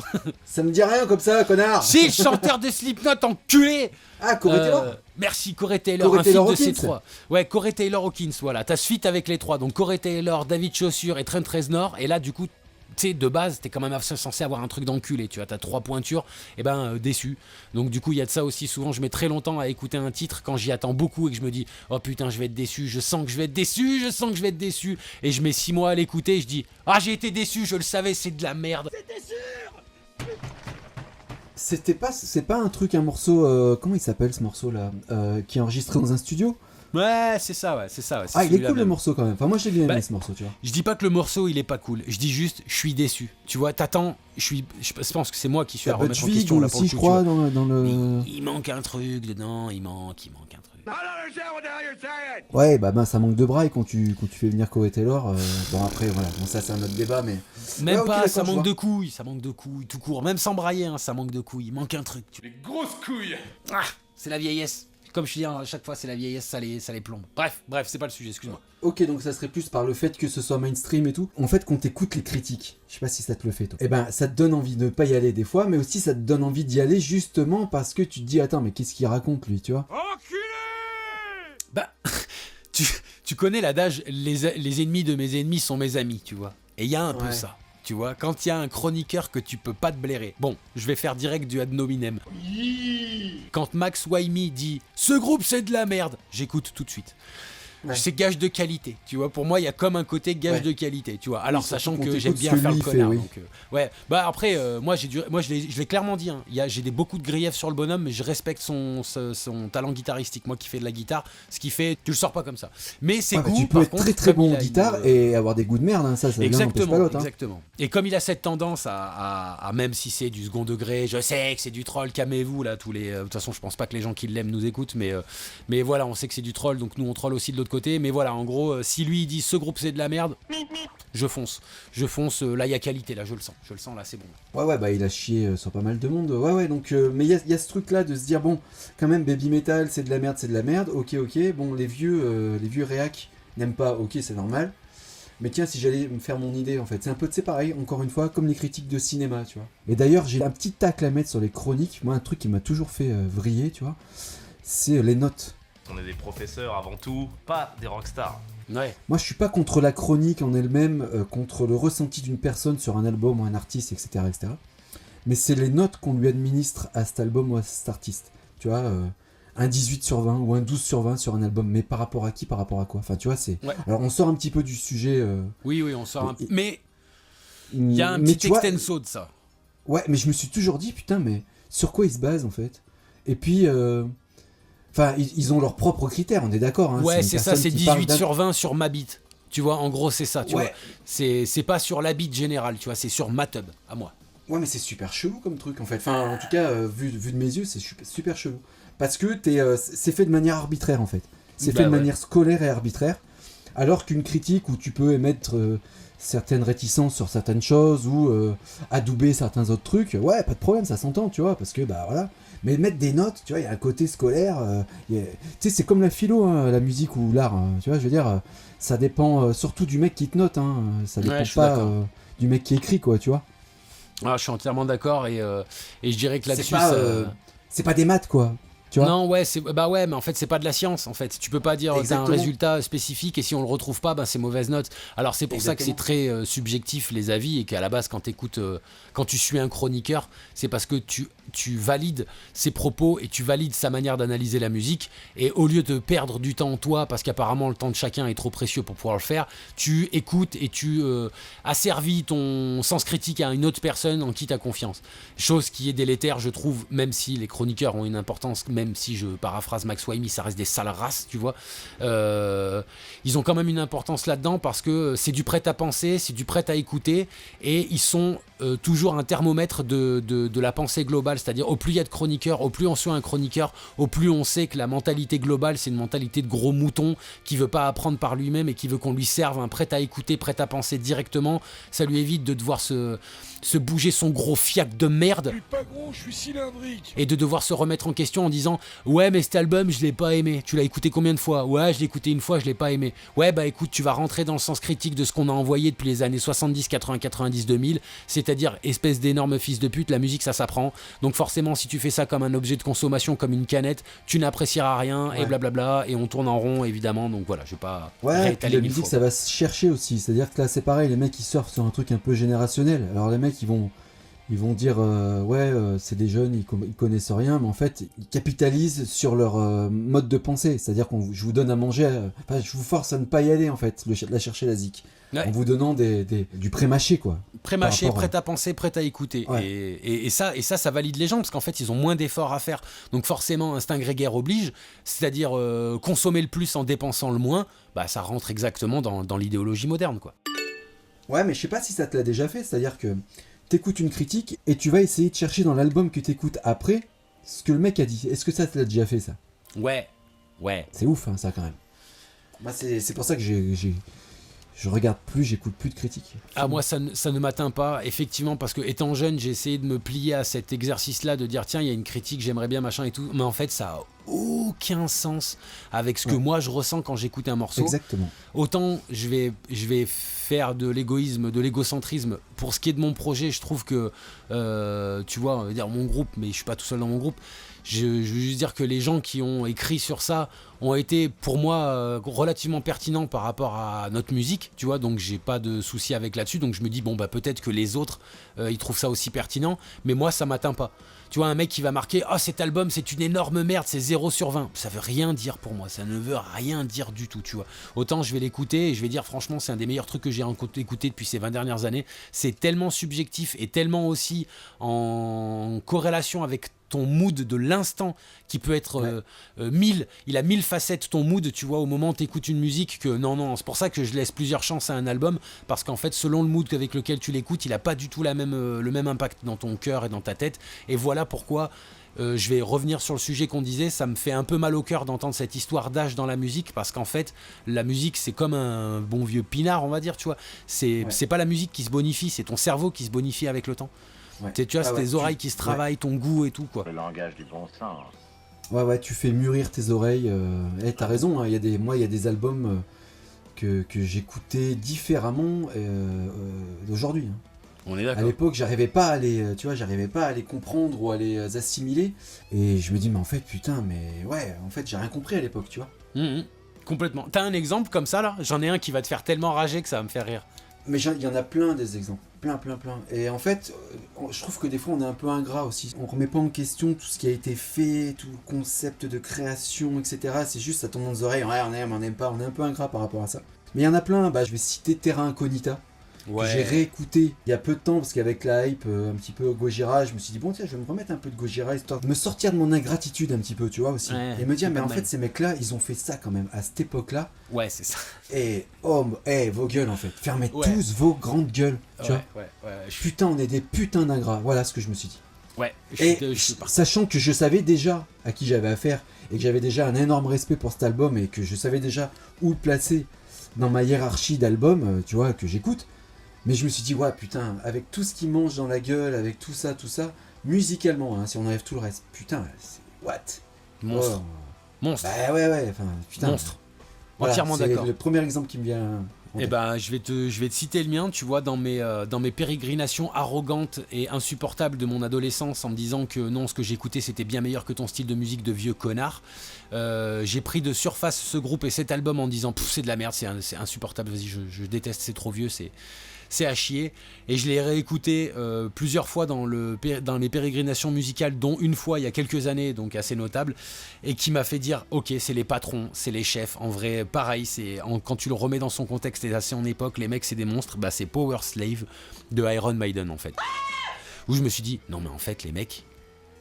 ça me dit rien comme ça, connard. C'est le chanteur de Slipknot, enculé. Ah, Corey Taylor. Merci, Corey Taylor, Corey un feat Taylor de ces Hawkins. trois. Ouais, Corey Taylor Hawkins, voilà. T'as ce feat avec les trois, donc Corey Taylor, David Chaussure et Trent Reznor. Et là, du coup, tu sais, de base, t'es quand même censé avoir un truc d'enculé, tu vois. T'as 3 pointures, et déçu. Donc, du coup, il y a de ça aussi. Souvent, je mets très longtemps à écouter un titre quand j'y attends beaucoup et que je me dis, oh putain, je vais être déçu, je sens que je vais être déçu, je sens que je vais être déçu. Et je mets 6 mois à l'écouter et je dis, ah, j'ai été déçu, je le savais, c'est de la merde. C'est pas un truc, un morceau. Comment il s'appelle ce morceau là qui est enregistré dans un studio. Ouais, c'est ça, ouais, c'est ça. Ouais, c'est Ah, il est celui-là cool le même. morceau quand même. Enfin, moi j'ai bien aimé Bah, ce morceau, tu vois. Je dis pas que le morceau il est pas cool, je dis juste je suis déçu. Tu vois, t'attends, je pense que c'est moi qui suis à remettre en Budwig question là pour aussi, le je coup, crois, tu vois. dans le. Mais il manque un truc dedans, il manque un truc. Ouais, bah ça manque de bras et quand tu fais venir Corey Taylor. Bon, après, voilà. Bon, ça c'est un autre débat, mais. Même Ouais, ok, pas, d'accord, ça je vois. manque de couilles, tout court. Même sans brailler, hein, ça manque de couilles, il manque un truc. Les grosses couilles. Ah, c'est la vieillesse. Comme je dis à chaque fois, c'est la vieillesse, ça les plombe. Bref, c'est pas le sujet, excuse-moi. Ok, donc ça serait plus par le fait que ce soit mainstream et tout. En fait, quand t'écoutes les critiques, je sais pas si ça te le fait toi, eh ben ça te donne envie de pas y aller des fois, mais aussi ça te donne envie d'y aller justement parce que tu te dis attends, mais qu'est-ce qu'il raconte lui, tu vois. Bah, tu connais l'adage, les ennemis de mes ennemis sont mes amis, tu vois. Et il y a un peu Ouais. ça. Tu vois, quand il y a un chroniqueur que tu peux pas te blairer. Bon, je vais faire direct du ad nominem. Quand Max Waimi dit « Ce groupe, c'est de la merde », j'écoute tout de suite. Ouais. C'est gage de qualité, tu vois. Pour moi, il y a comme un côté gage Ouais. de qualité, tu vois. Alors, Oui, sachant surtout que quand j'aime t'écoutes bien ce que faire lui le fait, connard. oui. Donc, ouais. Bah après, moi, je l'ai clairement dit. Hein. J'ai beaucoup de griefs sur le bonhomme, mais je respecte son talent guitaristique. Moi, qui fais de la guitare, ce qui fait, tu le sors pas comme ça. Mais c'est Ouais, bah, goûts, tu peux par être contre, très très comme bon il en a guitare une- et avoir des goûts de merde, hein, ça l'un n'empêche Exactement, pas l'autre. Hein. exactement. Et comme il a cette tendance à même si c'est du second degré, je sais que c'est du troll, calmez-vous là, tous les. De toute façon, je pense pas que les gens qui l'aiment nous écoutent, mais voilà, on sait que c'est du troll, donc nous on troll aussi de l'autre côté. Mais voilà, en gros, si lui il dit ce groupe c'est de la merde, je fonce. Là il y a qualité, là je le sens, là c'est bon. Ouais, bah il a chié sur pas mal de monde. Ouais, donc. Mais il y a ce truc là de se dire bon, quand même, Baby Metal c'est de la merde, ok. Bon, les vieux réacs n'aiment pas, ok, c'est normal. Mais tiens, si j'allais me faire mon idée, en fait, c'est un peu, tu sais, pareil, encore une fois, comme les critiques de cinéma, tu vois. Et d'ailleurs, j'ai un petit tacle à mettre sur les chroniques. Moi, un truc qui m'a toujours fait vriller, tu vois, c'est les notes. On est des professeurs avant tout, pas des rockstars. Ouais. Moi, je suis pas contre la chronique en elle-même, contre le ressenti d'une personne sur un album ou un artiste, etc. Mais c'est les notes qu'on lui administre à cet album ou à cet artiste. Tu vois, un 18 sur 20 ou un 12 sur 20 sur un album. Mais par rapport à qui, par rapport à quoi? Enfin, tu vois, c'est... Ouais. Alors, on sort un petit peu du sujet... Oui, on sort un peu. Et- Mais il y a un mais petit tu vois, extenso de ça. Ouais, mais je me suis toujours dit, putain, mais sur quoi ils se basent, en fait? Et puis... Enfin, ils ont leurs propres critères, on est d'accord. Hein, Ouais, une c'est ça, personne c'est qui parle 18 d'un- sur 20 sur ma bite. Tu vois, en gros, c'est ça, tu Ouais. vois. C'est pas sur la bite générale, tu vois, c'est sur ma tub, à moi. Ouais, mais c'est super chelou comme truc en fait. Enfin, en tout cas, vu de mes yeux, c'est super chelou. Parce que c'est fait de manière arbitraire en fait. C'est Bah fait de ouais. manière scolaire et arbitraire. Alors qu'une critique où tu peux émettre certaines réticences sur certaines choses ou adouber certains autres trucs, ouais, pas de problème, ça s'entend, tu vois, parce que bah voilà. Mais mettre des notes, tu vois, il y a un côté scolaire. Tu sais, c'est comme la philo, hein, la musique ou l'art. Hein, tu vois, je veux dire, ça dépend surtout du mec qui te note. Hein, ça Ouais, dépend je suis pas d'accord. du mec qui écrit, quoi, tu vois. Ah, je suis entièrement d'accord et je dirais que là-dessus, C'est pas des maths, quoi. Tu vois. non, ouais, mais en fait, c'est pas de la science. En fait, tu peux pas dire t'as un Exactement. résultat spécifique et si on le retrouve pas, ben c'est mauvaise note. Alors c'est pour ça que c'est très subjectif les avis et qu'à la base, quand tu suis un chroniqueur, c'est parce que tu valides ses propos et tu valides sa manière d'analyser la musique et au lieu de perdre du temps toi, parce qu'apparemment le temps de chacun est trop précieux pour pouvoir le faire, tu écoutes et tu asservis ton sens critique à une autre personne en qui t'as confiance. Chose qui est délétère, je trouve, même si les chroniqueurs ont une importance, même si je paraphrase Max Waimi, ça reste des sales races, tu vois. Ils ont quand même une importance là-dedans parce que c'est du prêt à penser, c'est du prêt à écouter et ils sont toujours un thermomètre de la pensée globale, c'est-à-dire au plus il y a de chroniqueurs, au plus on suit un chroniqueur, au plus on sait que la mentalité globale c'est une mentalité de gros mouton qui veut pas apprendre par lui-même et qui veut qu'on lui serve un prêt à écouter, prêt à penser directement. Ça lui évite de devoir se bouger son gros fiac de merde. Je suis pas gros, je suis cylindrique. Et de devoir se remettre en question en disant ouais mais cet album je l'ai pas aimé, tu l'as écouté combien de fois? Ouais je l'ai écouté une fois, je l'ai pas aimé. Ouais bah écoute, tu vas rentrer dans le sens critique de ce qu'on a envoyé depuis les années 70, 80, 90, 2000, c'est-à-dire c'est-à-dire espèce d'énorme fils de pute, la musique ça s'apprend, donc forcément si tu fais ça comme un objet de consommation, comme une canette, tu n'apprécieras rien, et blablabla, et on tourne en rond évidemment, donc voilà, je vais pas Ouais, puis réétaler la mille musique fois. ça va se chercher aussi, c'est-à-dire que là c'est pareil, les mecs ils surfent sur un truc un peu générationnel. Alors les mecs ils vont dire c'est des jeunes, ils connaissent rien, mais en fait ils capitalisent sur leur mode de pensée, c'est-à-dire je vous donne à manger, je vous force à ne pas y aller en fait, la chercher la zik, en vous donnant du pré-mâché quoi. Pré-mâché, Par rapport à- prêt à penser, prêt à écouter. Ouais. Et ça valide les gens, parce qu'en fait, ils ont moins d'efforts à faire. Donc forcément, instinct grégaire oblige, c'est-à-dire consommer le plus en dépensant le moins, bah ça rentre exactement dans l'idéologie moderne, quoi. Ouais, mais je sais pas si ça te l'a déjà fait, c'est-à-dire que t'écoutes une critique et tu vas essayer de chercher dans l'album que t'écoutes après ce que le mec a dit. Est-ce que ça te l'a déjà fait, ça? Ouais. C'est ouf, hein, ça, quand même. Bah, c'est pour ça que je regarde plus, j'écoute plus de critiques. Ah, moi, ça ne m'atteint pas, effectivement, parce que étant jeune, j'ai essayé de me plier à cet exercice-là, de dire, tiens, il y a une critique, j'aimerais bien, machin et tout, mais en fait, ça a aucun sens avec ce que moi je ressens quand j'écoute un morceau. Exactement. Autant je vais faire de l'égoïsme, de l'égocentrisme. Pour ce qui est de mon projet, je trouve que, tu vois, on va dire mon groupe, mais je suis pas tout seul dans mon groupe. Je veux juste dire que les gens qui ont écrit sur ça ont été pour moi relativement pertinents par rapport à notre musique, tu vois, donc j'ai pas de souci avec là-dessus, donc je me dis bon bah peut-être que les autres ils trouvent ça aussi pertinent, mais moi ça m'atteint pas. Tu vois, un mec qui va marquer « Ah, cet album, c'est une énorme merde, c'est 0/20 ». Ça veut rien dire pour moi, ça ne veut rien dire du tout, tu vois. Autant je vais l'écouter et je vais dire franchement, c'est un des meilleurs trucs que j'ai écouté depuis ces 20 dernières années. C'est tellement subjectif et tellement aussi en corrélation avec ton mood de l'instant qui peut être 1000, il a 1000 facettes ton mood, tu vois, au moment où t'écoutes une musique, que non, c'est pour ça que je laisse plusieurs chances à un album, parce qu'en fait selon le mood avec lequel tu l'écoutes, il a pas du tout le même impact dans ton cœur et dans ta tête, et voilà pourquoi je vais revenir sur le sujet qu'on disait, ça me fait un peu mal au cœur d'entendre cette histoire d'âge dans la musique, parce qu'en fait la musique c'est comme un bon vieux pinard, on va dire, tu vois, c'est pas la musique qui se bonifie, c'est ton cerveau qui se bonifie avec le temps. Ouais. Tu vois, c'est tes oreilles qui se travaillent, ton goût et tout, quoi. Le langage du bon sens. Ouais, tu fais mûrir tes oreilles. T'as raison, hein, il y a des albums que j'écoutais différemment d'aujourd'hui. Hein. On est À d'accord. l'époque, j'arrivais pas à les comprendre ou à les assimiler. Et je me dis, mais en fait, putain, mais ouais, en fait, j'ai rien compris à l'époque, tu vois. Complètement. T'as un exemple comme ça, là? J'en ai un qui va te faire tellement rager que ça va me faire rire. Mais il y en a plein des exemples. Plein. Et en fait, je trouve que des fois, on est un peu ingrat aussi. On remet pas en question tout ce qui a été fait, tout le concept de création, etc. C'est juste, ça tombe dans les oreilles. Ouais, on n'aime pas. On est un peu ingrat par rapport à ça. Mais il y en a plein. Bah, je vais citer Terra Incognita. Que j'ai réécouté il y a peu de temps, parce qu'avec la hype un petit peu Gojira, je me suis dit bon tiens, je vais me remettre un peu de Gojira, histoire de me sortir de mon ingratitude un petit peu, tu vois, aussi, et me dire mais en fait ces mecs là ils ont fait ça quand même à cette époque là, Ouais, c'est ça. et vos gueules en fait, fermez tous vos grandes gueules, tu vois, putain on est des putains d'ingrats, voilà ce que je me suis dit. Et sachant que je savais déjà à qui j'avais affaire, et que j'avais déjà un énorme respect pour cet album, et que je savais déjà où le placer dans ma hiérarchie d'albums, tu vois, que j'écoute. Mais je me suis dit, ouais, putain, avec tout ce qui mange dans la gueule, avec tout ça, musicalement, hein, si on enlève tout le reste, putain, c'est what? Monstre. Monstre. Bah ouais, enfin, putain. Monstre. Voilà, Entièrement d'accord. C'est le premier exemple qui me vient. Eh ben, je vais te citer le mien, tu vois, dans mes pérégrinations arrogantes et insupportables de mon adolescence, en me disant que non, ce que j'écoutais c'était bien meilleur que ton style de musique de vieux connard. J'ai pris de surface ce groupe et cet album en disant c'est de la merde, c'est insupportable, vas-y, je déteste, c'est trop vieux, c'est à chier. Et je l'ai réécouté plusieurs fois dans les pérégrinations musicales, dont une fois il y a quelques années, donc assez notable, et qui m'a fait dire ok, c'est les patrons, c'est les chefs. En vrai, pareil, quand tu le remets dans son contexte et à son époque, les mecs c'est des monstres. Bah c'est Power Slave de Iron Maiden en fait. Où je me suis dit non mais en fait les mecs,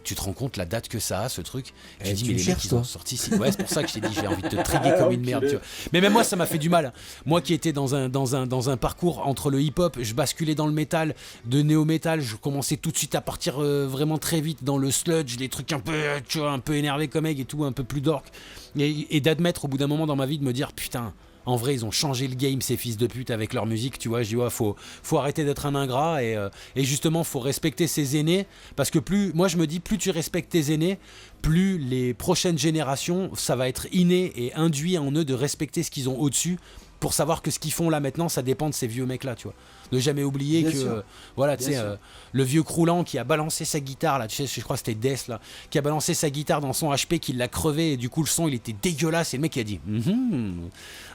tu te rends compte la date que ça a, ce truc? Tu dis mais les mecs ils ont sorti ici. Ouais, c'est pour ça que je t'ai dit j'ai envie de te triguer comme une merde, tu vois. Mais même moi ça m'a fait du mal. Moi qui étais dans un parcours entre le hip-hop, je basculais dans le métal, de néo-métal, je commençais tout de suite à partir vraiment très vite dans le sludge, les trucs un peu, tu vois, un peu énervés comme egg et tout, un peu plus dork. Et d'admettre au bout d'un moment dans ma vie de me dire putain, en vrai ils ont changé le game ces fils de pute avec leur musique, tu vois. Je dis ouais, faut arrêter d'être un ingrat et justement faut respecter ses aînés, parce que moi je me dis plus tu respectes tes aînés, plus les prochaines générations ça va être inné et induit en eux de respecter ce qu'ils ont au-dessus, pour savoir que ce qu'ils font là maintenant, ça dépend de ces vieux mecs-là, tu vois. Ne jamais oublier Bien que, sûr. voilà, tu Bien sais, sûr. le vieux croulant qui a balancé sa guitare, là, tu sais, je crois que c'était Death, là, qui a balancé sa guitare dans son HP, qui l'a crevé, et du coup, le son, il était dégueulasse, et le mec, il a dit,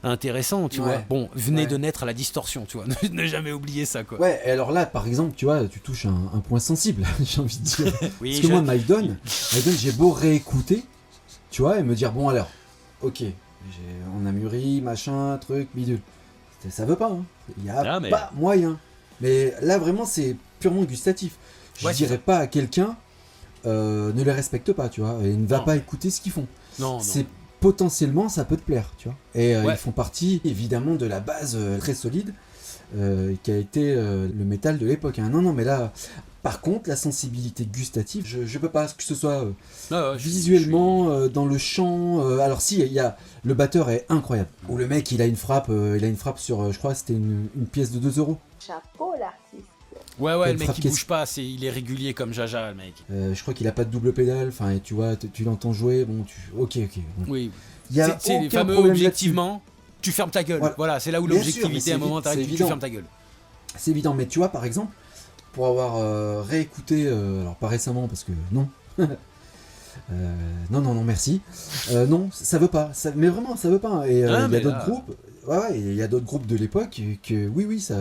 intéressant, tu Ouais. vois. Bon, venez Ouais. de naître à la distorsion, tu vois. Ne jamais oublier ça, quoi. Ouais, et alors là, par exemple, tu vois, tu touches un point sensible, j'ai envie de dire. Oui, Parce que moi, Maiden, j'ai beau réécouter, tu vois, et me dire, bon alors, ok, on a mûri, machin, truc, bidule. Ça veut pas, hein. Il y a Ah, mais- pas moyen. Mais là, vraiment, c'est purement gustatif. Je Ouais, c'est dirais pas à quelqu'un, ne les respecte pas, tu vois, et ne va Non. pas écouter ce qu'ils font. Non, C'est non. potentiellement, ça peut te plaire, tu vois. Et Ouais. ils font partie, évidemment, de la base très solide qui a été le métal de l'époque. Hein. Non, mais là, par contre, la sensibilité gustative, je peux pas, que ce soit Ah, ouais, visuellement, dans le chant. Alors si, il y a le batteur est incroyable. Où le mec, il a une frappe sur, je crois, que c'était une pièce de 2 euros. Chapeau l'artiste. Ouais, Quelle le mec frappe il bouge pas, il est régulier comme Jaja, le mec. Je crois qu'il a pas de double pédale. Enfin, et tu vois, tu l'entends jouer. Bon, ok. Bon. Oui. Il y a C'est les aucun fameux problème objectivement, tu fermes ta gueule. Voilà. Voilà, c'est là où Bien sûr, mais l'objectivité, c'est à un moment, évi- t'arrêtes, c'est tu évident. fermes ta gueule. là-dessus. C'est évident. Mais tu vois, par exemple, pour avoir réécouté, alors pas récemment parce que non. Non, merci. Non, ça veut pas. Mais vraiment, ça veut pas. Et il y Ah, a mais d'autres là- groupes. Ouais, il y a d'autres groupes de l'époque que oui, ça.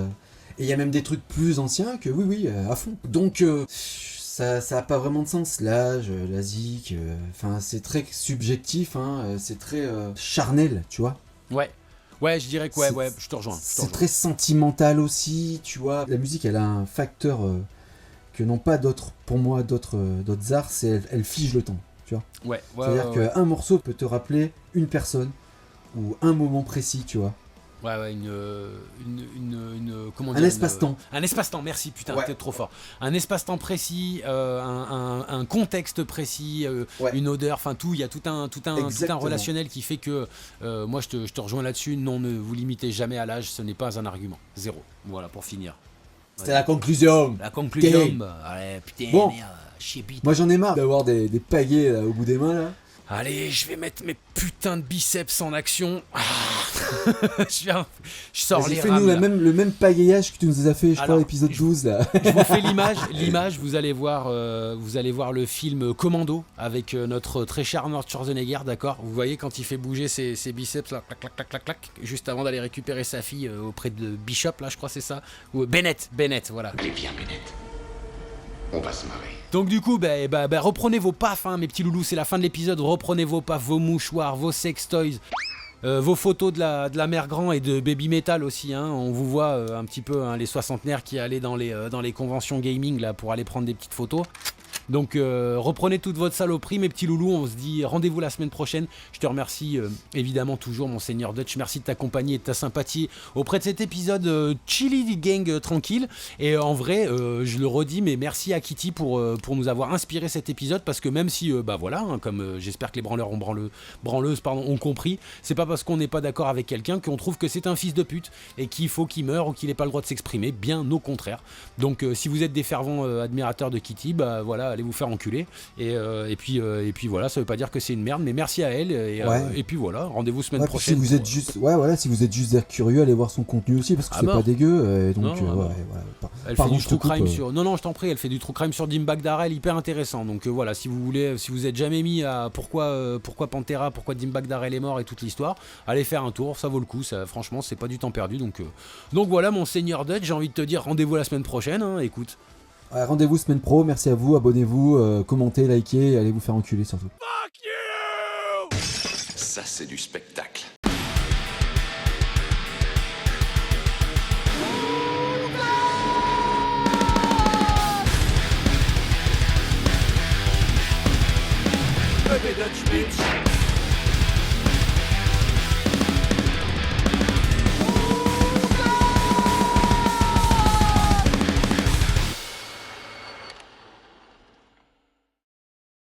Et il y a même des trucs plus anciens que oui, à fond. Donc ça a pas vraiment de sens. L'âge, la zik. Enfin, c'est très subjectif. Hein, c'est très charnel, tu vois. Ouais, je dirais que C'est- ouais, je te rejoins. C'est très sentimental aussi, tu vois. La musique, elle a un facteur que n'ont pas d'autres, pour moi, d'autres arts, c'est elle fige le temps, tu vois. Ouais, C'est-à-dire qu'un morceau peut te rappeler une personne ou un moment précis, tu vois. Ouais, comment Un dire, espace-temps. Un espace-temps, merci, putain, Ouais. t'es trop fort. Un espace-temps précis, un contexte précis, Ouais. une odeur, enfin tout, il y a tout un Exactement. relationnel qui fait que moi je te rejoins là-dessus. Non, ne vous limitez jamais à l'âge, ce n'est pas un argument. Zéro. Voilà, pour finir. C'est la conclusion. La conclusion, Ok. allez, putain, Bon. merde, chier-bite. Moi, j'en ai marre d'avoir des pagaies là, au bout des mains, là. Allez, je vais mettre mes putains de biceps en action. Ah. je sors Vas-y, les fais-nous rames. Là. le même pagayage que tu nous as fait, je crois, Alors, l'épisode 12, là. Je vous fais l'image, vous allez voir le film Commando avec notre très cher Arnold Schwarzenegger, d'accord. Vous voyez quand il fait bouger ses biceps là, clac, clac, clac, clac, clac, juste avant d'aller récupérer sa fille auprès de Bishop, là, je crois c'est ça, ou Bennett, voilà. Allez, viens, Bennett. On va se marrer. Donc du coup, reprenez vos pafs, hein, mes petits loulous, c'est la fin de l'épisode. Reprenez vos pafs, vos mouchoirs, vos sextoys, vos photos de la mère grand et de Baby Metal aussi. Hein. On vous voit un petit peu hein, les soixantenaires qui allaient dans les conventions gaming là pour aller prendre des petites photos. Donc reprenez toute votre saloperie, mes petits loulous. On se dit rendez-vous la semaine prochaine. Je te remercie évidemment toujours, mon Seigneur Dutch. Merci de ta compagnie et de ta sympathie auprès de cet épisode Chili Gang tranquille. Et en vrai, je le redis, mais merci à Kitty pour nous avoir inspiré cet épisode. Parce que même si, voilà, hein, comme j'espère que les branleurs branleuses ont compris, c'est pas parce qu'on n'est pas d'accord avec quelqu'un qu'on trouve que c'est un fils de pute et qu'il faut qu'il meure ou qu'il n'ait pas le droit de s'exprimer. Bien au contraire. Donc si vous êtes des fervents admirateurs de Kitty, bah voilà, allez vous faire enculer et puis voilà, ça veut pas dire que c'est une merde, mais merci à elle et puis voilà, rendez-vous semaine Ouais, puis prochaine. si vous êtes juste, si vous êtes juste curieux, allez voir son contenu aussi parce que Ah c'est mort. pas dégueu. Et donc, Non, ah mort. Elle Pardon, fait du je te true crime coupe, sur. Non, je t'en prie, elle fait du true crime sur Dimebag Darrell, hyper intéressant. Donc voilà, si vous êtes jamais mis à pourquoi Pantera, pourquoi Dimebag Darrell est mort et toute l'histoire, allez faire un tour, ça vaut le coup. Ça, franchement, c'est pas du temps perdu. Donc voilà, mon Seigneur Dutch, j'ai envie de te dire rendez-vous la semaine prochaine. Hein, écoute. Rendez-vous semaine pro, merci à vous, abonnez-vous, commentez, likez, et allez vous faire enculer surtout. Ça, c'est du spectacle.